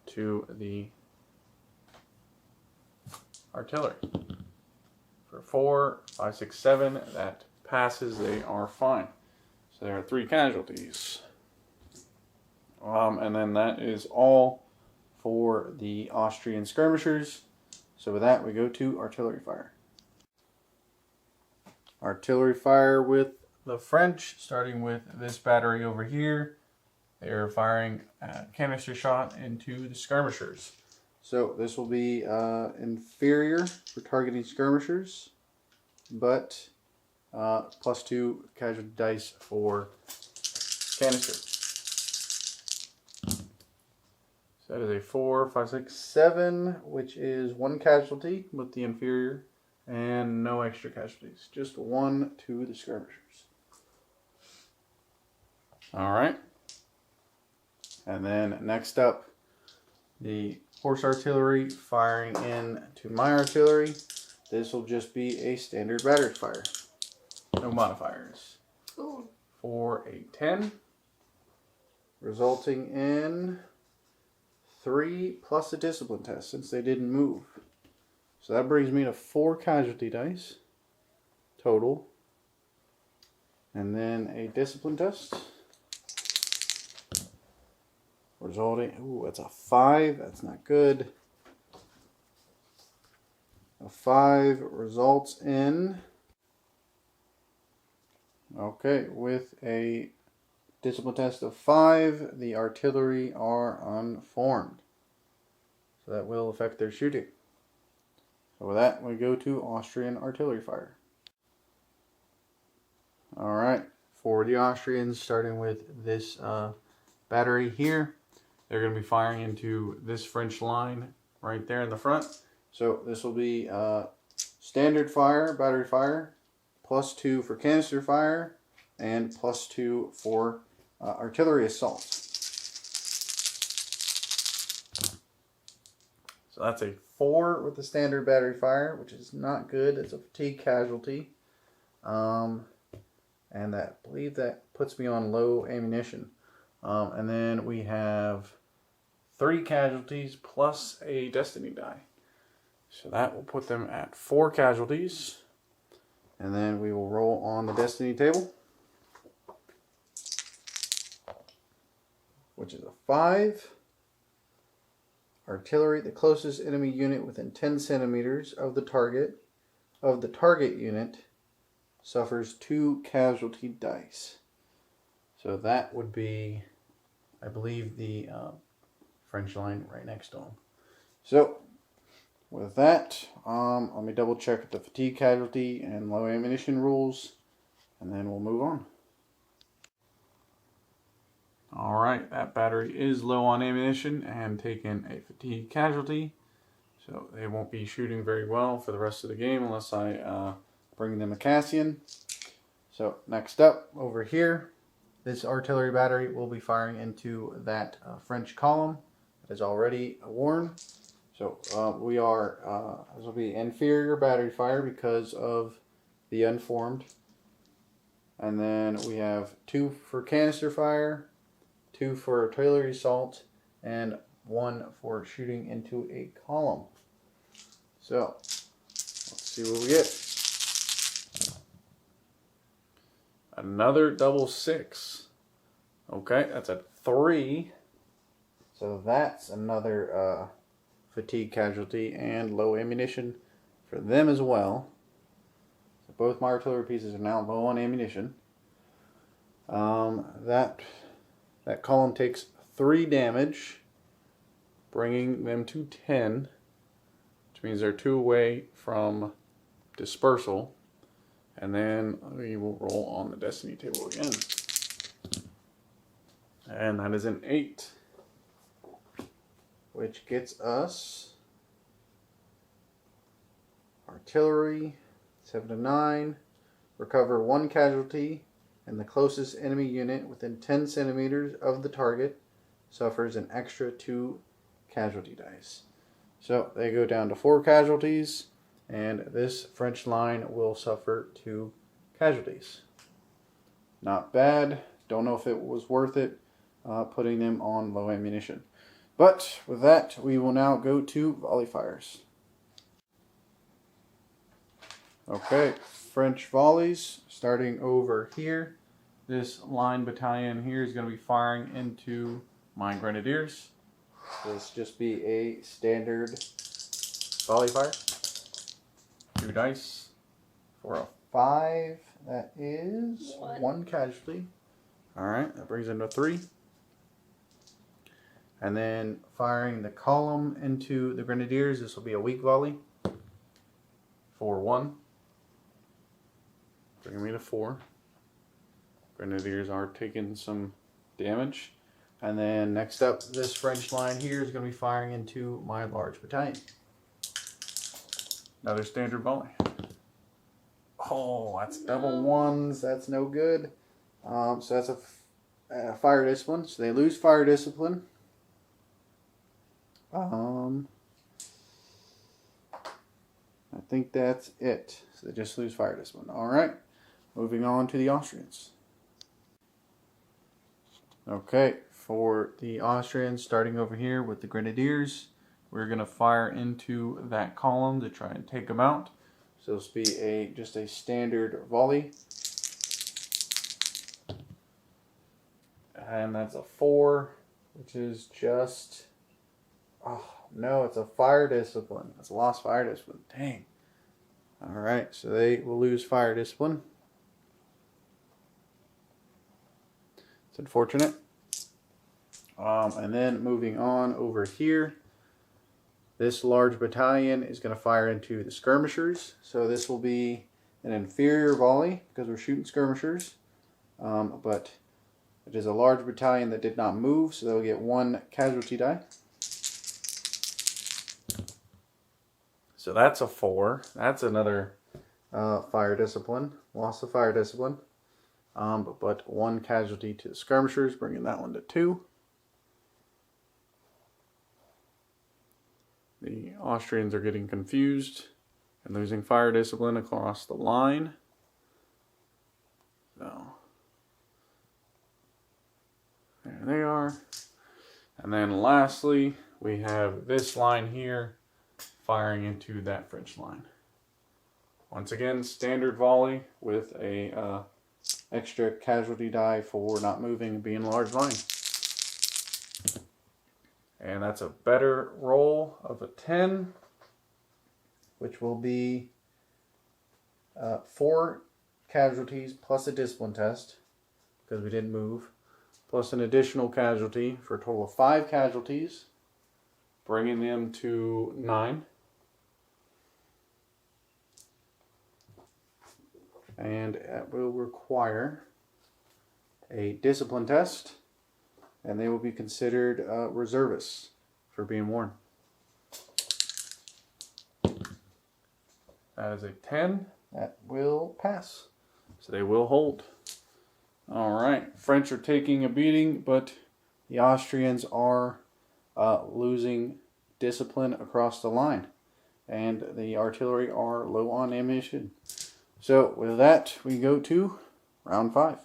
Speaker 1: to the artillery. For 4, 5, 6, 7, that passes. They are fine. So there are 3 casualties. And then that is all for the Austrian skirmishers. So with that, we go to artillery fire. Artillery fire with the French, starting with this battery over here. They're firing a canister shot into the skirmishers. So this will be inferior for targeting skirmishers, but +2 casualty dice for canister. So that is a 4, 5, 6, 7, which is 1 casualty with the inferior, and no extra casualties. Just 1 to the skirmishers. Alright. And then next up, the horse artillery firing in to my artillery. This will just be a standard battery fire. No modifiers.
Speaker 2: Ooh.
Speaker 1: For a 10, resulting in 3 plus a discipline test since they didn't move. So that brings me to 4 casualty dice total. And then a discipline test. Resulting, ooh, that's a 5. That's not good. A 5 results in, okay, with a discipline test of 5, the artillery are unformed. So that will affect their shooting. So with that, we go to Austrian artillery fire. Alright, for the Austrians, starting with this battery here, they're going to be firing into this French line right there in the front. So this will be standard fire, battery fire, +2 for canister fire, and +2 for artillery assault. So that's a 4 with the standard battery fire, which is not good. It's a fatigue casualty. And that, I believe that puts me on low ammunition. And then we have 3 casualties plus a destiny die. So that will put them at 4 casualties. And then we will roll on the destiny table, which is a 5. Artillery, the closest enemy unit within 10 centimeters of the target unit suffers 2 casualty dice. So that would be, I believe, the French line right next to them. So with that, let me double check the fatigue casualty and low ammunition rules, and then we'll move on. Alright, that battery is low on ammunition and taking a fatigue casualty. So they won't be shooting very well for the rest of the game unless I bring them a Cassian. So next up, over here, this artillery battery will be firing into that French column that is already worn. So we are, this will be inferior battery fire because of the unformed. And then we have 2 for canister fire, 2 for artillery assault, and 1 for shooting into a column. So let's see what we get. Another double 6. Okay, that's a 3. So that's another fatigue casualty and low ammunition for them as well. So both my artillery pieces are now low on ammunition. That column takes 3 damage, bringing them to 10, which means they're 2 away from dispersal. And then we will roll on the destiny table again. And that is an 8. Which gets us artillery, 7 to 9. Recover 1 casualty, and the closest enemy unit within 10 centimeters of the target suffers an extra 2 casualty dice. So they go down to 4 casualties, and this French line will suffer 2 casualties. Not bad. Don't know if it was worth it putting them on low ammunition. But with that, we will now go to volley fires. Okay, French volleys starting over here. This line battalion here is going to be firing into my grenadiers. This just be a standard volley fire. 2 dice for a 5. That is 1 casualty. Alright, that brings into 3. And then firing the column into the grenadiers. This will be a weak volley for 1. Bringing me to 4. Grenadiers are taking some damage. And then next up, this French line here is going to be firing into my large battalion. Another standard volley. Oh, that's double 1s. That's no good. So that's a fire discipline. So they lose fire discipline. I think that's it. So they just lose fire discipline. All right. Moving on to the Austrians. Okay, for the Austrians, starting over here with the Grenadiers, we're going to fire into that column to try and take them out. So this will be just a standard volley. And that's a 4, which is just... Oh, no, it's a fire discipline. It's a lost fire discipline. Dang. All right, so they will lose fire discipline. It's unfortunate. And then moving on over here, this large battalion is going to fire into the skirmishers. So this will be an inferior volley because we're shooting skirmishers. But it is a large battalion that did not move, so they'll get 1 casualty die. So that's a 4. That's another fire discipline. Loss of fire discipline. But 1 casualty to the skirmishers, bringing that one to 2. The Austrians are getting confused and losing fire discipline across the line. So there they are. And then lastly, we have this line here firing into that French line. Once again, standard volley with a extra casualty die for not moving and being a large line. And that's a better roll of a 10, which will be 4 casualties plus a discipline test, because we didn't move, plus an additional casualty for a total of 5 casualties, bringing them to 9. And it will require a discipline test, and they will be considered reservists for being worn. That is a 10. That will pass. So they will hold. All right. French are taking a beating, but the Austrians are losing discipline across the line. And the artillery are low on ammunition. So with that, we go to round 5.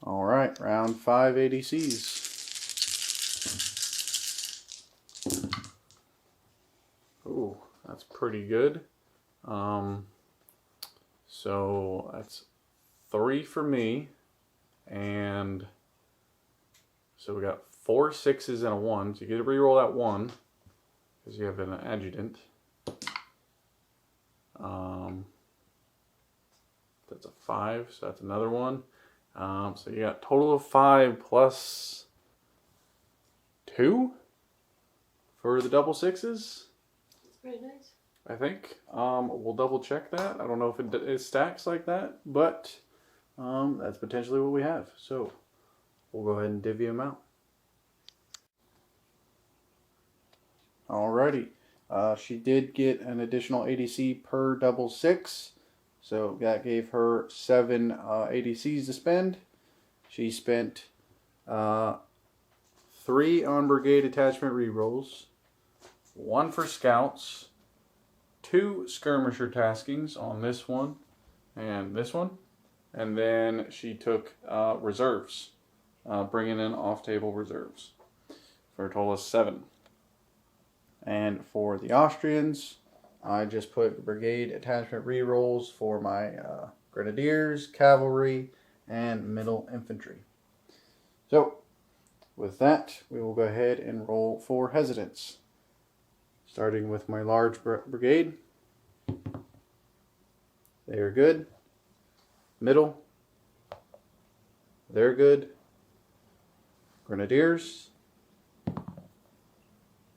Speaker 1: All right, round 5 ADCs. Ooh, that's pretty good. So that's 3 for me, and so we got 4 6s and a 1. So you get to reroll that 1 because you have an adjutant. That's a 5, so that's another one. So you got total of 5 plus 2 for the double 6s.
Speaker 2: That's pretty nice.
Speaker 1: I think. We'll double check that. I don't know if it stacks like that, but that's potentially what we have. So we'll go ahead and divvy them out. Alrighty. She did get an additional ADC per double 6. So that gave her 7 ADCs to spend. She spent 3 on brigade attachment rerolls, 1 for scouts, 2 skirmisher taskings on this one and this one, and then she took reserves, bringing in off-table reserves for a total of 7. And for the Austrians, I just put brigade attachment rerolls for my grenadiers, cavalry, and middle infantry. So, with that, we will go ahead and roll for hesitance. Starting with my large brigade. They are good. Middle. They're good. Grenadiers.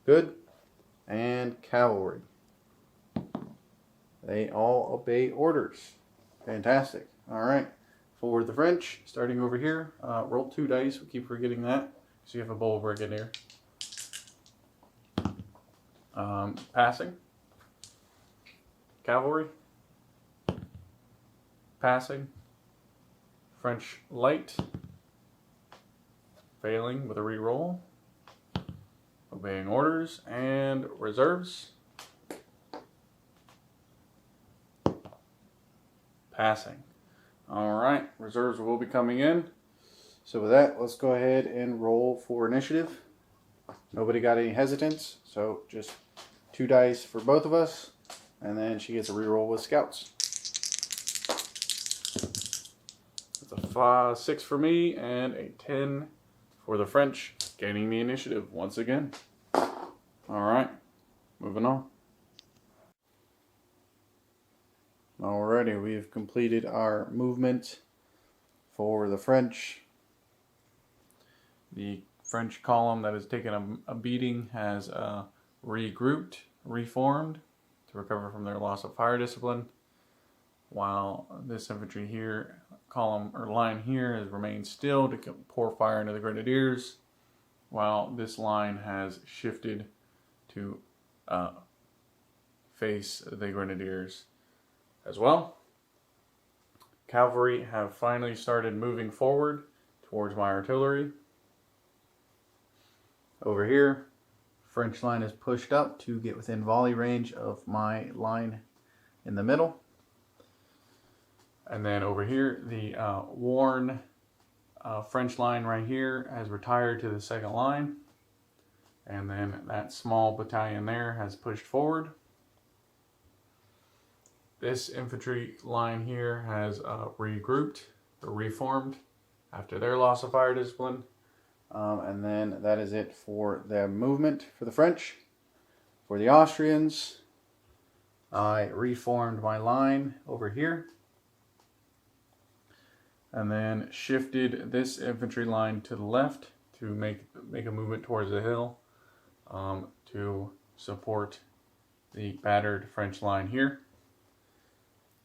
Speaker 1: Good. And Cavalry. They all obey orders. Fantastic. All right. For the French, starting over here, roll 2 dice. We keep forgetting that. So you have a bold brigadier. Passing. Cavalry. Passing. French light. Failing with a reroll. Obeying orders. And reserves. Passing. Alright, reserves will be coming in. So with that, let's go ahead and roll for initiative. Nobody got any hesitance, so just 2 dice for both of us. And then she gets a reroll with scouts. That's a 6 for me and a 10 for the French, gaining the initiative once again. Alright, moving on. Alrighty, we've completed our movement for the French. The French column that has taken a beating has regrouped, reformed to recover from their loss of fire discipline, while this infantry here, column or line here, has remained still to pour fire into the Grenadiers, while this line has shifted to face the Grenadiers as well. Cavalry have finally started moving forward towards my artillery. Over here, French line is pushed up to get within volley range of my line in the middle. And then over here, the worn French line right here has retired to the second line. And then that small battalion there has pushed forward. This infantry line here has regrouped or reformed after their loss of fire discipline. And then that is it for the movement for the French. For the Austrians, I reformed my line over here. And then shifted this infantry line to the left to make a movement towards the hill to support the battered French line here.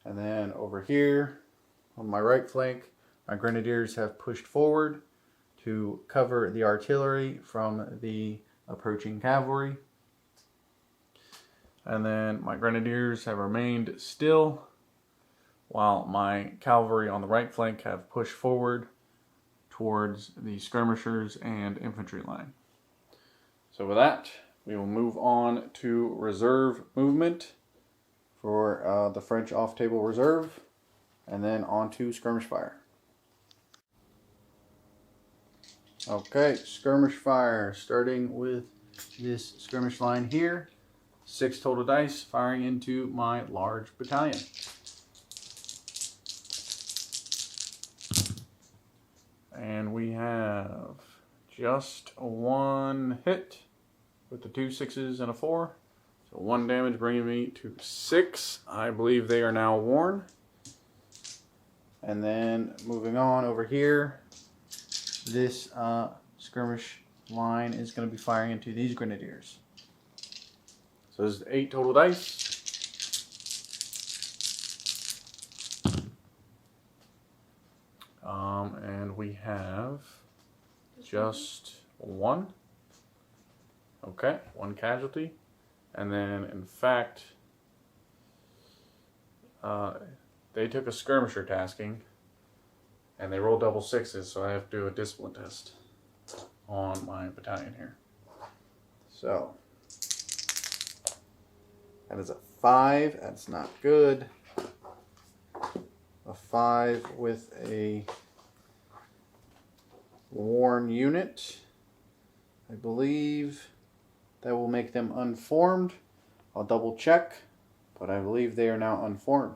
Speaker 1: And then over here on my right flank, my Grenadiers have pushed forward to cover the artillery from the approaching cavalry. And then my Grenadiers have remained still, while my cavalry on the right flank have pushed forward towards the skirmishers and infantry line. So with that, we will move on to reserve movement for the French off-table reserve, and then on to skirmish fire. Okay, skirmish fire, starting with this skirmish line here. 6 total dice firing into my large battalion. And we have just 1 hit with the 2 6s and a 4. So 1 damage, bringing me to 6. I believe they are now worn. And then moving on over here, this skirmish line is going to be firing into these Grenadiers. So there's 8 total dice. And we have just 1. Okay, 1 casualty. And then, in fact, they took a skirmisher tasking, and they rolled double 6s, so I have to do a discipline test on my battalion here. So, that is a 5. That's not good. A 5 with a worn unit. I believe that will make them unformed. I'll double check, but I believe they are now unformed.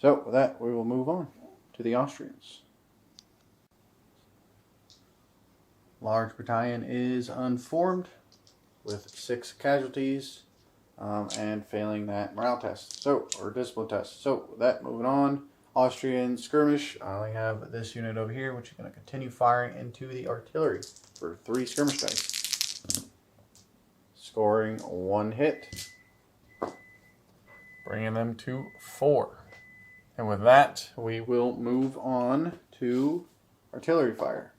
Speaker 1: So with that, we will move on to the Austrians. Large battalion is unformed with 6 casualties and failing that morale test, or discipline test. So with that, moving on, Austrian skirmish, I only have this unit over here, which is going to continue firing into the artillery for 3 skirmish dice. Scoring 1 hit. Bringing them to 4. And with that, we will move on to artillery fire.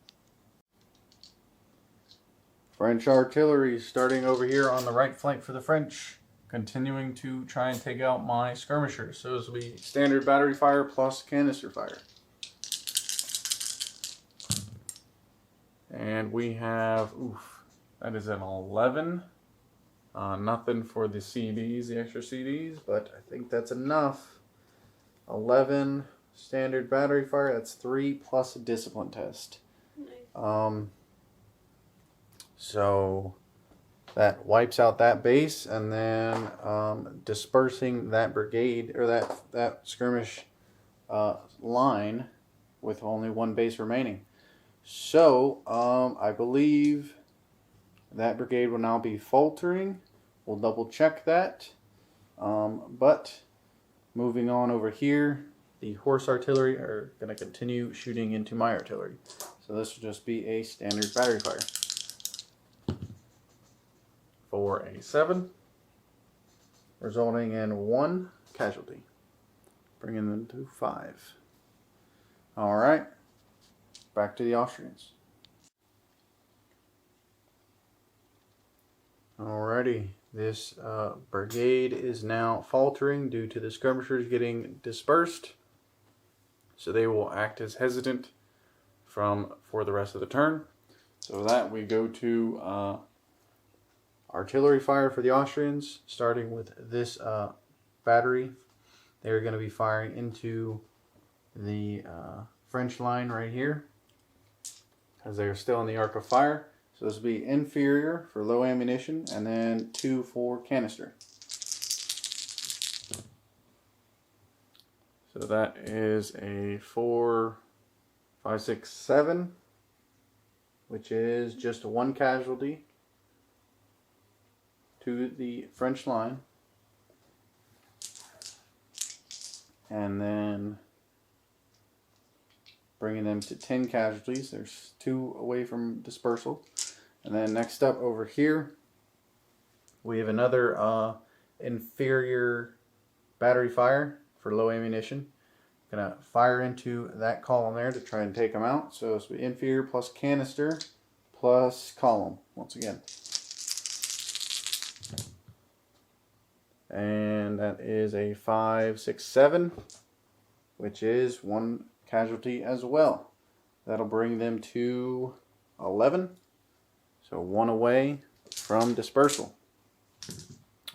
Speaker 1: French artillery starting over here on the right flank for the French, continuing to try and take out my skirmishers. So this will be standard battery fire plus canister fire. And we have, that is an 11. Nothing for the CDs, the extra CDs, but I think that's enough. 11 standard battery fire, that's 3 plus a discipline test.
Speaker 2: Nice.
Speaker 1: So that wipes out that base, and then dispersing that brigade or that skirmish line with only 1 base remaining. So I believe that brigade will now be faltering. We'll double check that. But moving on over here, the horse artillery are going to continue shooting into my artillery. So this will just be a standard battery fire. For a 7, resulting in 1 casualty, bringing them to 5. Alright, back to the Austrians. Alrighty, this brigade is now faltering due to the skirmishers getting dispersed. So they will act as hesitant for the rest of the turn. So with that, we go to artillery fire for the Austrians, starting with this battery. They're going to be firing into the French line right here, as they're still in the arc of fire. So this will be inferior for low ammunition, and then 2 for canister. So that is a 4, 5, 6, 7, which is just 1 casualty to the French line. And then bringing them to 10 casualties. There's 2 away from dispersal. And then next up over here, we have another inferior battery fire for low ammunition. Gonna fire into that column there to try and take them out. So it's inferior plus canister plus column once again. And that is a 5, 6, 7, which is 1 casualty as well. That'll bring them to 11. So 1 away from dispersal.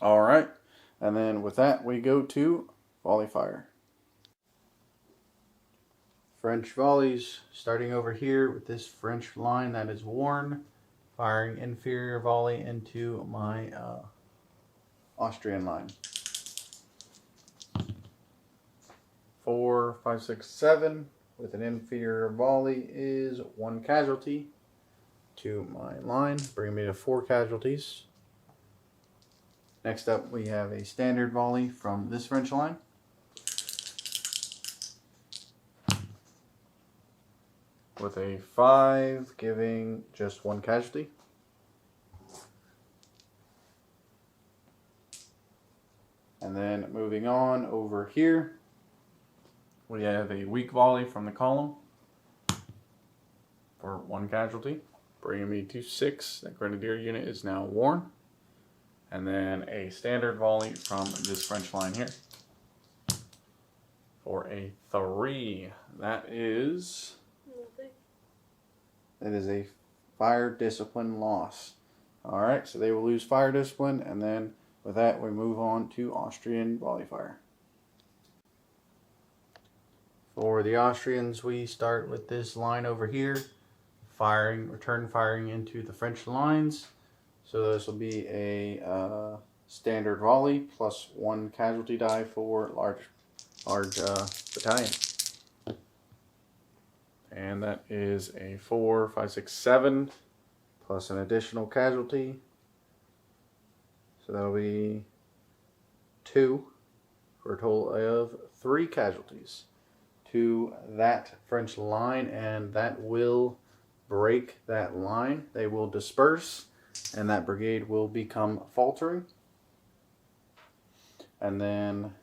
Speaker 1: Alright, and then with that we go to volley fire. French volleys, starting over here with this French line that is worn, firing inferior volley into my Austrian line. 4, 5, 6, 7 with an inferior volley is 1 casualty to my line, bringing me to 4 casualties. Next up we have a standard volley from this French line. With a 5 giving just 1 casualty. And then moving on over here, we have a weak volley from the column for 1 casualty, bringing me to 6. That grenadier unit is now worn. And then a standard volley from this French line here for a 3. That is a fire discipline loss. Alright, so they will lose fire discipline, and then with that we move on to Austrian volley fire. For the Austrians, we start with this line over here, return firing into the French lines. So this will be a standard volley plus 1 casualty die for large battalion. And that is a 4, 5, 6, 7 plus an additional casualty. So that'll be 2 for a total of 3 casualties. to that French line, and that will break that line. They will disperse, and that brigade will become faltering. And then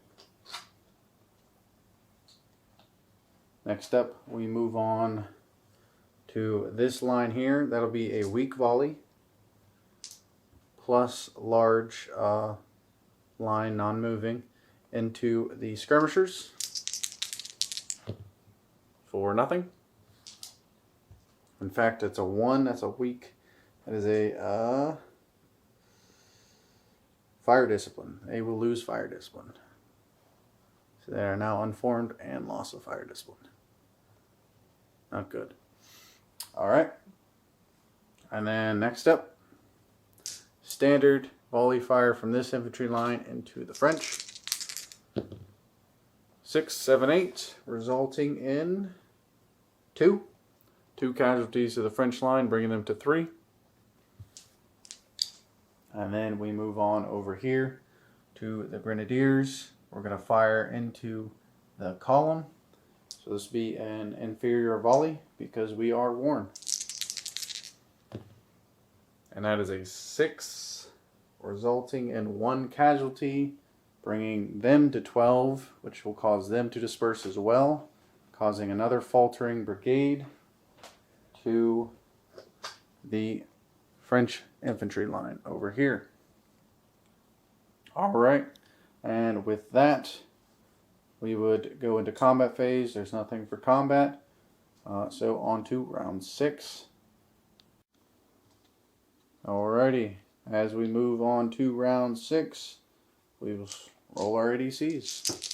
Speaker 1: next up, we move on to this line here. That'll be a weak volley plus large line non-moving into the skirmishers for nothing. In fact, it's a 1. That's a weak. That is a fire discipline. They will lose fire discipline. So they are now unformed and loss of fire discipline. Not good. Alright. And then next up, standard volley fire from this infantry line into the French. 6, 7, 8, resulting in 2 casualties to the French line, bringing them to 3. And then we move on over here to the Grenadiers. We're going to fire into the column. So this will be an inferior volley because we are worn. And that is a 6, resulting in 1 casualty, bringing them to 12, which will cause them to disperse as well, causing another faltering brigade to the French infantry line over here. Alright, and with that, we would go into combat phase. There's nothing for combat. So on to round 6. Alrighty, as we move on to round 6, we will roll our ADCs.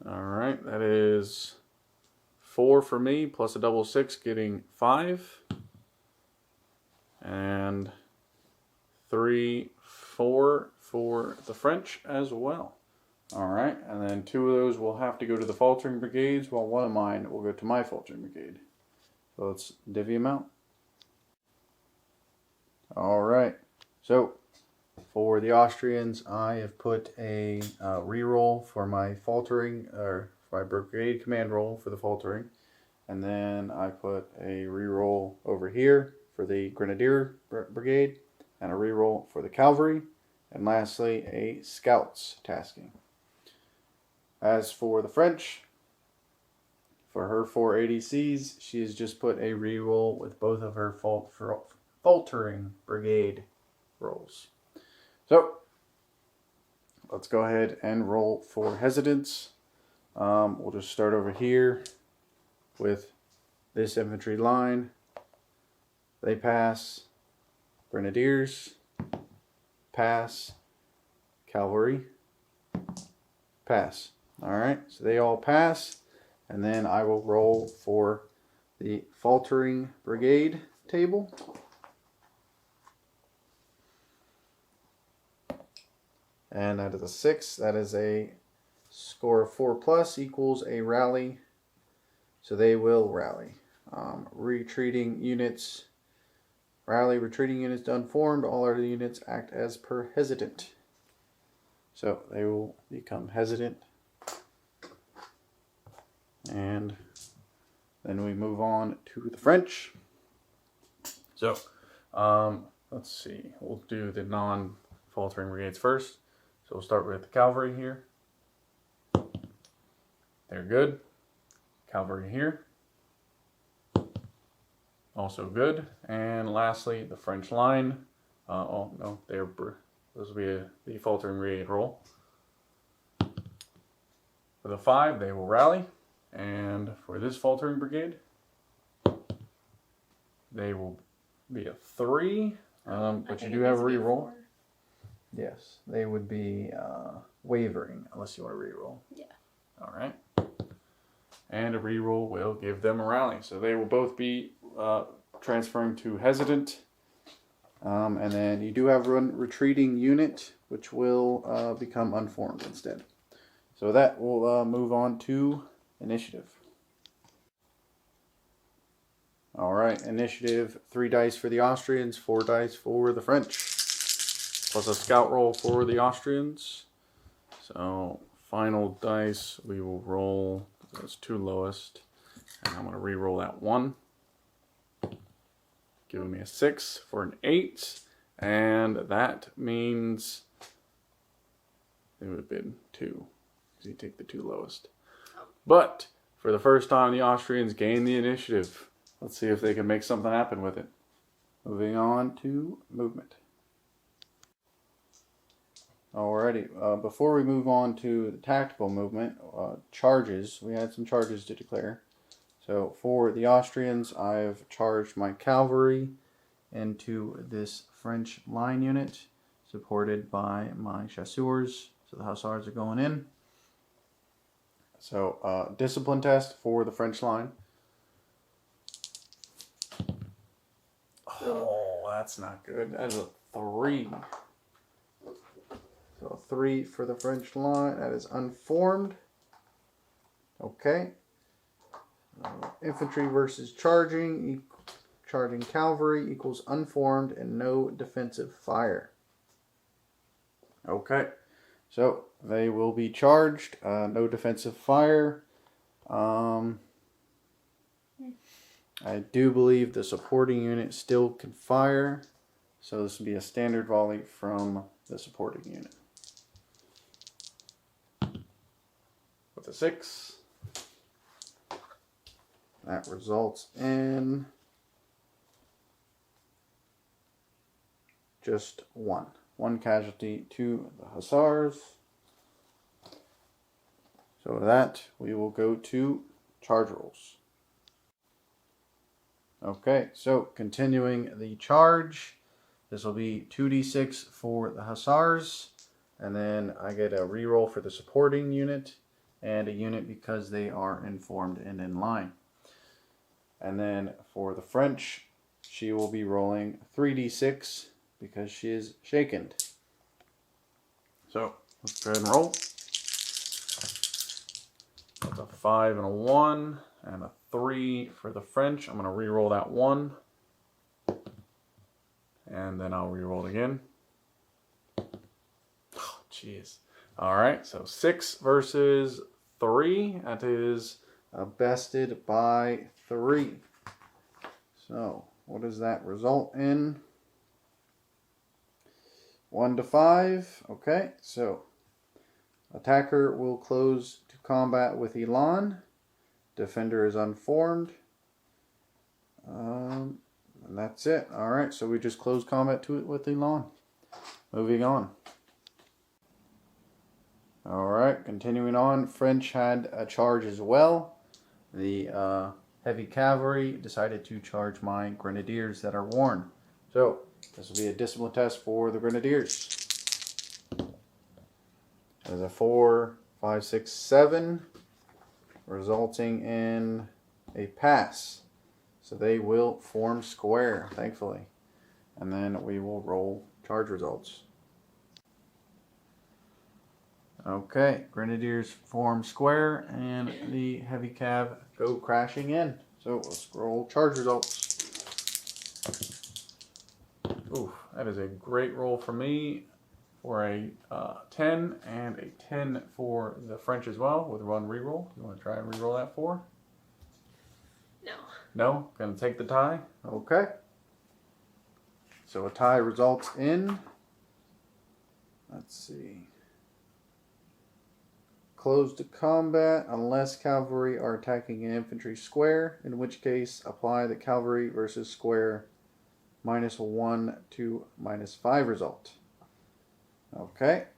Speaker 1: Alright, that is 4 for me, plus a double 6, getting 5. And 3, 4 for the French as well. Alright, and then 2 of those will have to go to the faltering brigades, while 1 of mine will go to my faltering brigade. So let's divvy them out. Alright, so for the Austrians, I have put a reroll for my faltering, or my brigade command roll for the faltering. And then I put a reroll over here for the Grenadier Brigade, and a reroll for the cavalry, and lastly a scouts tasking. As for the French, for her 4 ADCs, she has just put a reroll with both of her faltering brigade rolls. So let's go ahead and roll for hesitance. We'll just start over here with this infantry line. They pass. Grenadiers pass. Cavalry pass. Alright, so they all pass, and then I will roll for the faltering brigade table. And that is a 6. That is a score of 4+ equals a rally. So they will rally. Retreating units rally. Retreating units unformed. All other units act as per hesitant. So they will become hesitant. And then we move on to the French. So let's see. We'll do the non-faltering brigades first. So we'll start with the cavalry here. They're good. Cavalry here. Also good. And lastly, the French line. Oh no, this will be the faltering brigade roll. For the 5, they will rally. And for this faltering brigade, they will be a 3. But you do have a reroll. Yes, they would be wavering unless you want to reroll.
Speaker 2: Yeah.
Speaker 1: All right. And a reroll will give them a rally. So they will both be transferring to hesitant. And then you do have a retreating unit, which will become unformed instead. So that will move on to initiative. All right, initiative, 3 dice for the Austrians, 4 dice for the French, plus a scout roll for the Austrians. So final dice, we will roll those two lowest. And I'm going to re-roll that 1. Giving me a 6 for an 8. And that means it would have been 2. Because you take the two lowest. But for the first time, the Austrians gain the initiative. Let's see if they can make something happen with it. Moving on to movement. Alrighty, before we move on to the tactical movement, charges, we had some charges to declare. So for the Austrians, I've charged my cavalry into this French line unit, supported by my chasseurs. So the hussars are going in. So discipline test for the French line. Oh, that's not good. That is a 3. So 3 for the French line. That is unformed. Okay. Infantry versus charging. Charging cavalry equals unformed and no defensive fire. Okay. So they will be charged. No defensive fire. I do believe the supporting unit still can fire. So this will be a standard volley from the supporting unit. With a 6. That results in just 1. 1 casualty to the hussars. So with that, we will go to charge rolls. Okay, so continuing the charge, this will be 2d6 for the hussars, and then I get a reroll for the supporting unit, and a unit because they are informed and in line. And then for the French, she will be rolling 3d6 because she is shaken. So let's go ahead and roll. That's a 5 and a 1 and a 3 for the French. I'm going to re-roll that 1. And then I'll re-roll it again. Oh, jeez. All right, so 6 versus 3. That is bested by 3. So what does that result in? 1 to 5. Okay, so attacker will close to combat with Elan. Defender is unformed. And that's it. Alright, so we just close combat to it with Elan. Moving on. Alright, continuing on. French had a charge as well. The heavy cavalry decided to charge my grenadiers that are worn. So this will be a discipline test for the grenadiers. There's a 4, 5, 6, 7, resulting in a pass. So they will form square, thankfully. And then we will roll charge results. Okay, grenadiers form square, and the heavy cav go crashing in. So let's roll charge results. Ooh, that is a great roll for me for a 10 and a 10 for the French as well with 1 reroll. You want to try and reroll that 4?
Speaker 2: No.
Speaker 1: No? Gonna take the tie? Okay. So a tie results in, let's see, close to combat unless cavalry are attacking an infantry square, in which case apply the cavalry versus square -1 to -5 result. Okay.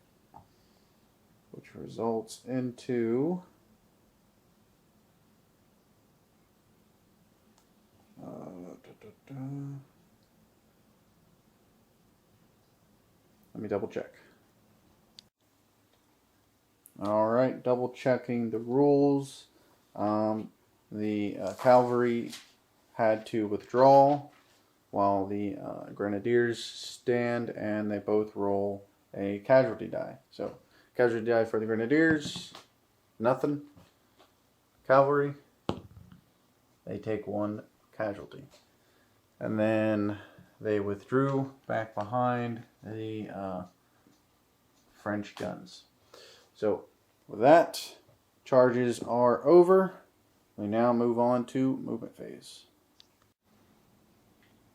Speaker 1: Which results into let me double check. Alright, double checking the rules. The cavalry had to withdraw while the grenadiers stand, and they both roll a casualty die. So casualty die for the grenadiers, nothing. Cavalry, they take 1 casualty. And then they withdrew back behind the French guns. So with that, charges are over. We now move on to movement phase.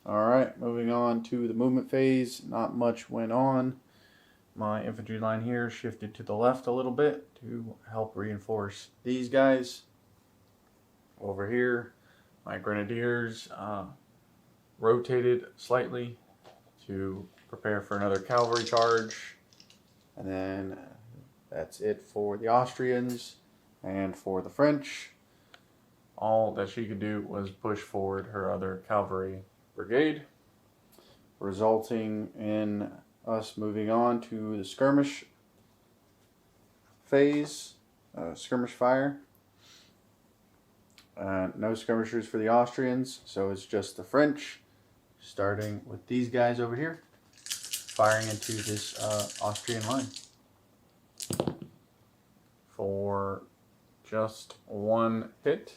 Speaker 1: Alright, moving on to the movement phase. Not much went on. My infantry line here shifted to the left a little bit to help reinforce these guys. Over here, my grenadiers rotated slightly to prepare for another cavalry charge. And then that's it for the Austrians. And for the French, all that she could do was push forward her other cavalry brigade, resulting in us moving on to the skirmish phase, skirmish fire. No skirmishers for the Austrians, so it's just the French, starting with these guys over here, firing into this Austrian line for just one hit,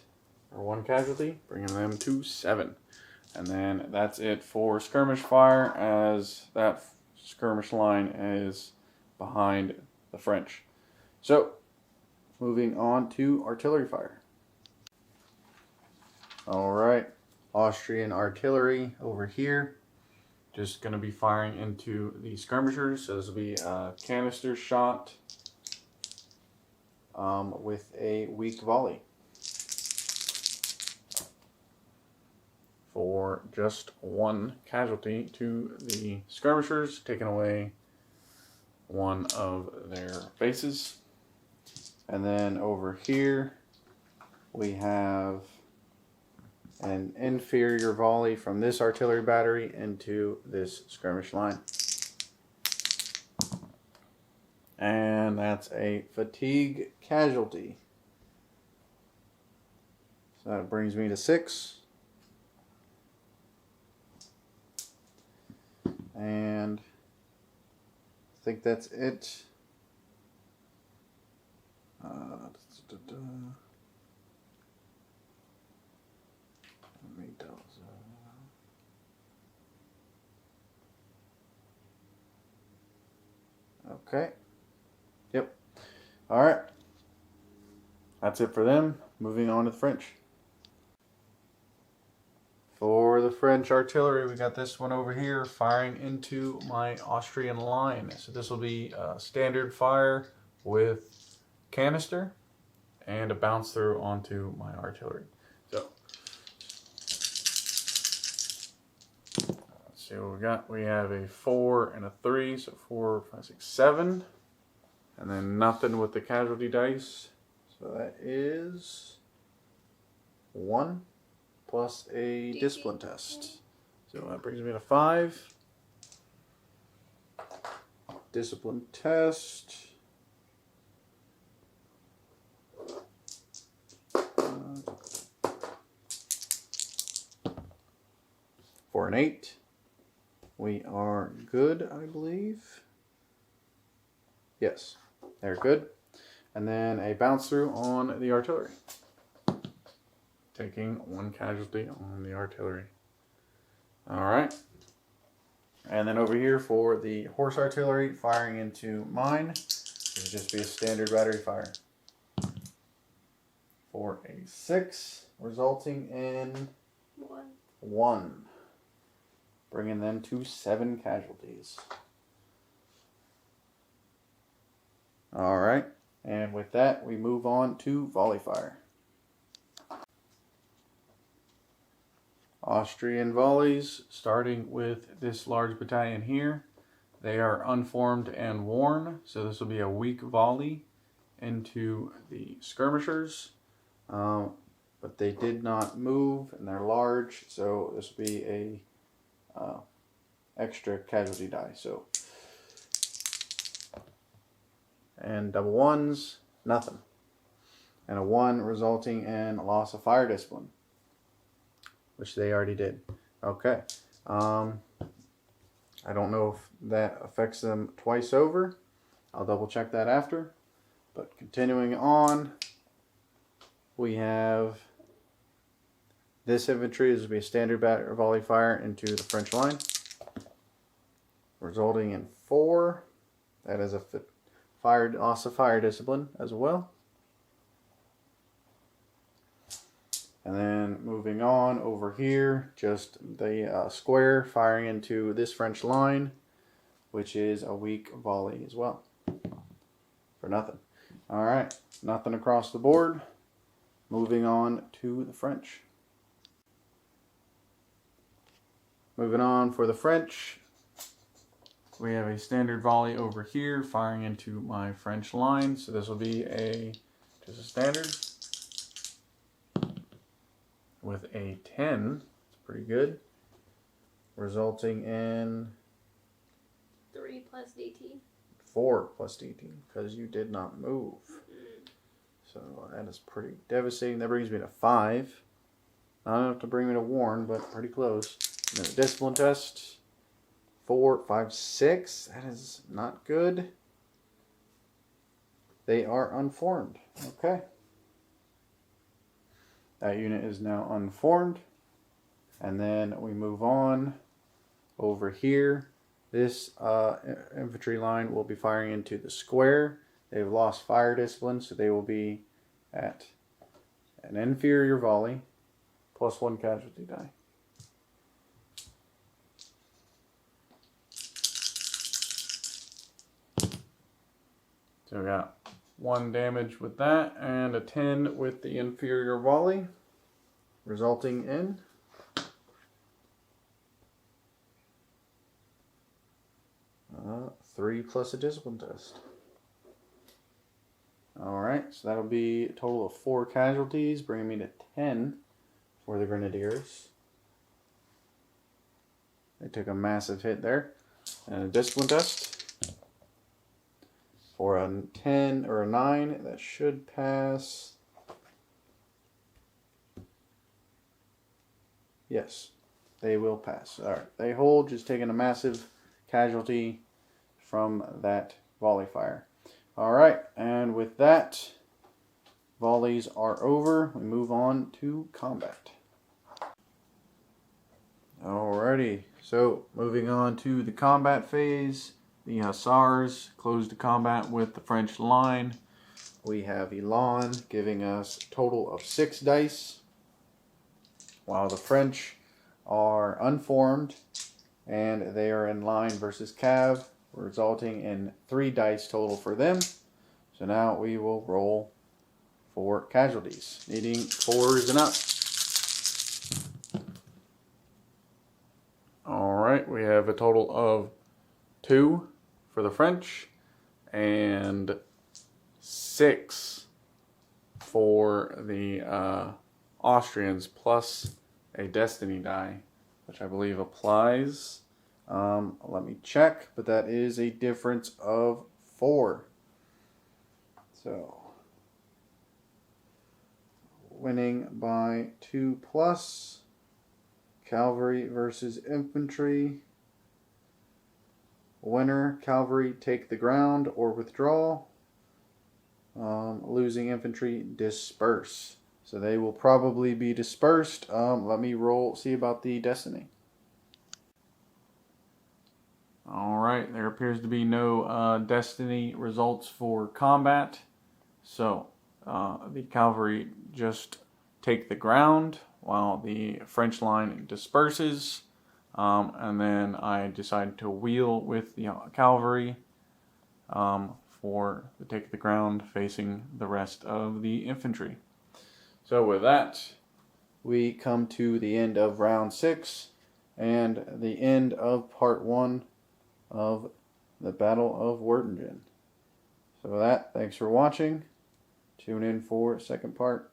Speaker 1: or one casualty, bringing them to 7. And then that's it for skirmish fire, as that skirmish line is behind the French. So, moving on to artillery fire. Alright, Austrian artillery over here. Just going to be firing into the skirmishers. So this will be a canister shot with a weak volley. For just one casualty to the skirmishers, taking away one of their bases. And then over here we have an inferior volley from this artillery battery into this skirmish line. And that's a fatigue casualty. So that brings me to 6. And I think that's it. Okay. Yep. All right. That's it for them. Moving on to the French. For the French artillery, we got this one over here firing into my Austrian line. So this will be standard fire with canister and a bounce through onto my artillery. So let's see what we got. We have a 4 and a 3, so 4, 5, 6, 7, and then nothing with the casualty dice. So that is 1 plus a discipline test. So that brings me to 5. Discipline test. For an 8. We are good, I believe. Yes, they're good. And then a bounce through on the artillery, taking 1 casualty on the artillery. Alright. And then over here for the horse artillery, firing into mine, it would just be a standard battery fire. For a 6, resulting in 1. Bringing them to 7 casualties. Alright. And with that, we move on to volley fire. Austrian volleys, starting with this large battalion here. They are unformed and worn, so this will be a weak volley into the skirmishers. But they did not move, and they're large, so this will be a extra casualty die. So, and double 1s, nothing. And a 1 resulting in a loss of fire discipline, which they already did. Okay. I don't know if that affects them twice over. I'll double check that after. But continuing on, we have this infantry. This will be a standard volley fire into the French line, resulting in 4. That is a loss of fire discipline as well. And then moving on over here, just the square firing into this French line, which is a weak volley as well. For nothing. All right, nothing across the board. Moving on to the French. Moving on for the French, we have a standard volley over here firing into my French line. So this will be just a standard with a 10. It's pretty good. Resulting in
Speaker 2: 3 plus DT.
Speaker 1: 4 plus DT because you did not move. So that is pretty devastating. That brings me to 5. Not enough to bring me to Warren, but pretty close. And then a discipline test. 4, 5, 6. That is not good. They are unformed. Okay. That unit is now unformed. And then we move on over here. This infantry line will be firing into the square. They've lost fire discipline, so they will be at an inferior volley, plus 1 casualty die. So we got 1 damage with that, and a 10 with the inferior volley, resulting in 3 plus a discipline test. Alright, so that'll be a total of 4 casualties, bringing me to 10 for the Grenadiers. They took a massive hit there. And a discipline test. For a 10 or a 9, that should pass. Yes, they will pass. Alright, they hold, just taking a massive casualty from that volley fire. Alright, and with that, volleys are over. We move on to combat. Alrighty, so moving on to the combat phase. The Hussars close the combat with the French line. We have Elan giving us a total of 6 dice, while the French are unformed and they are in line versus Cav, resulting in 3 dice total for them. So now we will roll for casualties, needing 4s and up. Alright, we have a total of 2 for the French and 6 for the Austrians, plus a destiny die, which I believe applies. Let me check, but that is a difference of 4. So, winning by 2 plus. Cavalry versus infantry. Winner, cavalry take the ground or withdraw. Losing infantry, disperse. So they will probably be dispersed. Let me roll, see about the destiny. Alright, there appears to be no destiny results for combat. So the cavalry just take the ground while the French line disperses. And then I decide to wheel with the cavalry for the take the ground facing the rest of the infantry. So with that, we come to the end of round 6 and the end of part 1 of the Battle of Wertingen. So with that, thanks for watching. Tune in for second part.